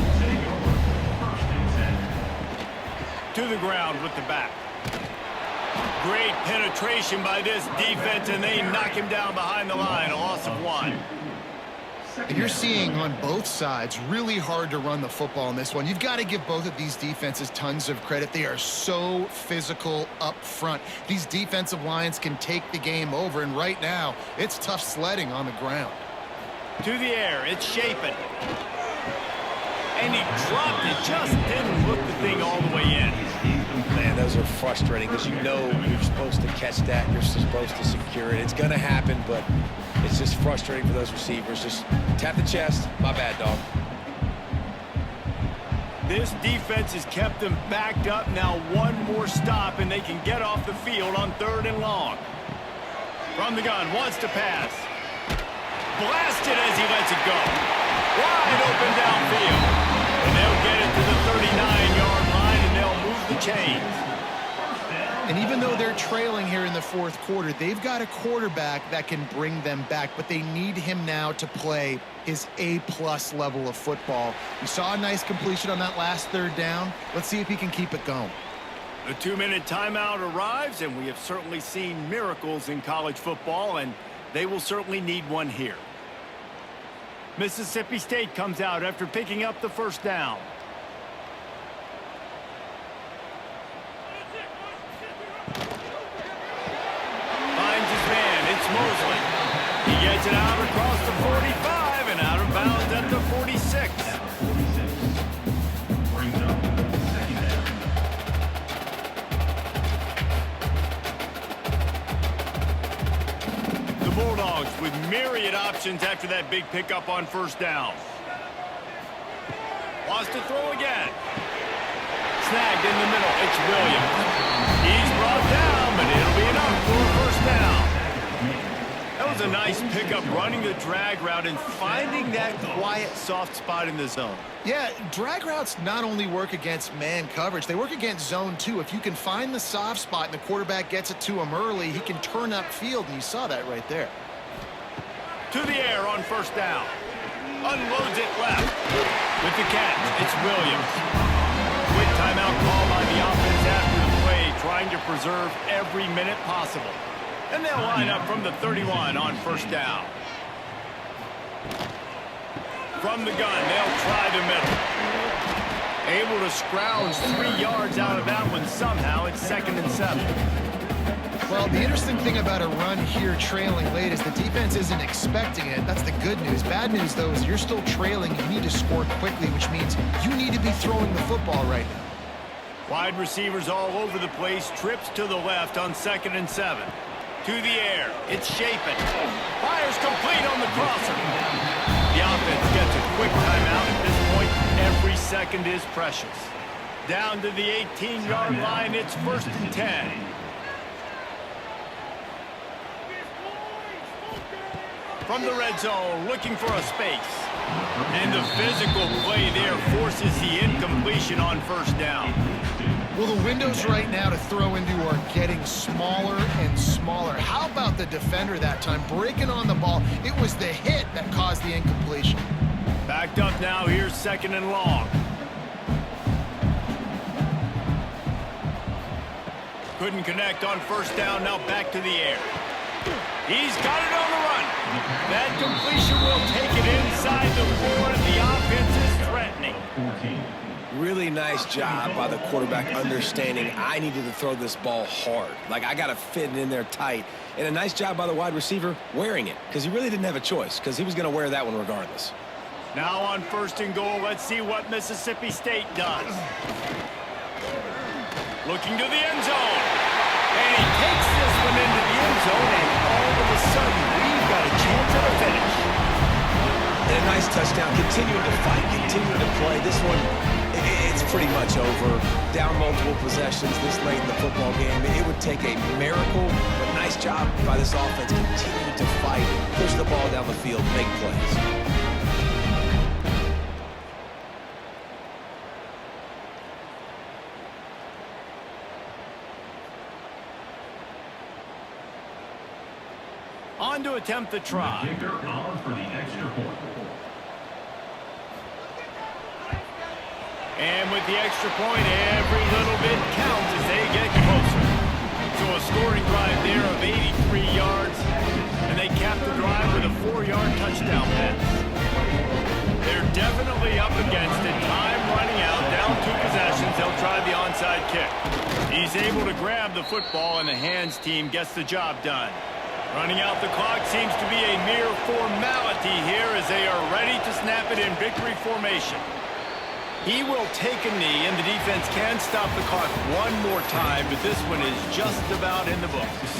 To the ground with the back. Great penetration by this defense, and they knock him down behind the line, a loss of 1. And you're seeing on both sides really hard to run the football in this one. You've got to give both of these defenses tons of credit. They are so physical up front. These defensive lines can take the game over, and right now, it's tough sledding on the ground. To the air, it's Shapen. And he dropped it, just didn't hook the thing all the way in. Man, those are frustrating because you know you're supposed to catch that, you're supposed to secure it. It's going to happen, but it's just frustrating for those receivers. Just tap the chest. My bad, dog. This defense has kept them backed up. Now one more stop, and they can get off the field on 3rd and long. From the gun, wants to pass. Blasted as he lets it go. Wide open downfield. And they'll get it to the 39-yard line, and they'll move the chains. And even though they're trailing here in the 4th quarter, they've got a quarterback that can bring them back, but they need him now to play his A-plus level of football. We saw a nice completion on that last 3rd down. Let's see if he can keep it going. The 2-minute timeout arrives, and we have certainly seen miracles in college football, and they will certainly need one here. Mississippi State comes out after picking up the first down. Finds his man. It's Mosley. He gets it out across the 45 and out of bounds at the 46. Brings up second down. The Bulldogs with myriad options after that big pickup on first down. Wants to throw again. Snagged in the middle. It's Williams. He's brought down, but it'll be enough for a first down. That was a nice pickup, running the drag route and finding that quiet, soft spot in the zone. Yeah, drag routes not only work against man coverage, they work against zone too. If you can find the soft spot and the quarterback gets it to him early, he can turn upfield, and you saw that right there. To the air on first down. Unloads it left. With the catch, it's Williams. Quick timeout call by the offense after the play, trying to preserve every minute possible. And they'll line up from the 31 on first down. From the gun, they'll try the middle. Able to scrounge 3 yards out of that one somehow. It's 2nd and 7. Well, the interesting thing about a run here trailing late is the defense isn't expecting it. That's the good news. Bad news, though, is you're still trailing. You need to score quickly, which means you need to be throwing the football right now. Wide receivers all over the place. Trips to the left on 2nd and 7. To the air. It's Shapen. Fires complete on the crosser. The offense gets a quick timeout at this point. Every second is precious. Down to the 18-yard line. It's 1st and 10. From the red zone, looking for a space. And the physical play there forces the incompletion on first down. Well, the windows right now to throw into are getting smaller and smaller. How about the defender that time breaking on the ball? It was the hit that caused the incompletion. Backed up now. Here's 2nd and long. Couldn't connect on first down. Now back to the air. He's got it on the run. That completion will take it inside the 4, and the offense is threatening. Really nice job by the quarterback understanding I needed to throw this ball hard. Like, I got to fit it in there tight. And a nice job by the wide receiver wearing it, because he really didn't have a choice, because he was going to wear that one regardless. Now on 1st and goal, let's see what Mississippi State does. Looking to the end zone. And he takes this one into the end zone, and all of a sudden, we've got a chance at a finish. And a nice touchdown, continuing to fight, continuing to play. This one, it's pretty much over. Down multiple possessions this late in the football game. It would take a miracle, but nice job by this offense, continuing to fight, push the ball down the field, make plays. On to attempt the try. The kicker on for the extra point. And with the extra point, every little bit counts as they get closer. So a scoring drive there of 83 yards, and they cap the drive with a 4-yard touchdown pass. They're definitely up against it. Time running out, down 2 possessions. They'll try the onside kick. He's able to grab the football, and the hands team gets the job done. Running out the clock seems to be a mere formality here as they are ready to snap it in victory formation. He will take a knee, and the defense can stop the clock one more time, but this one is just about in the books.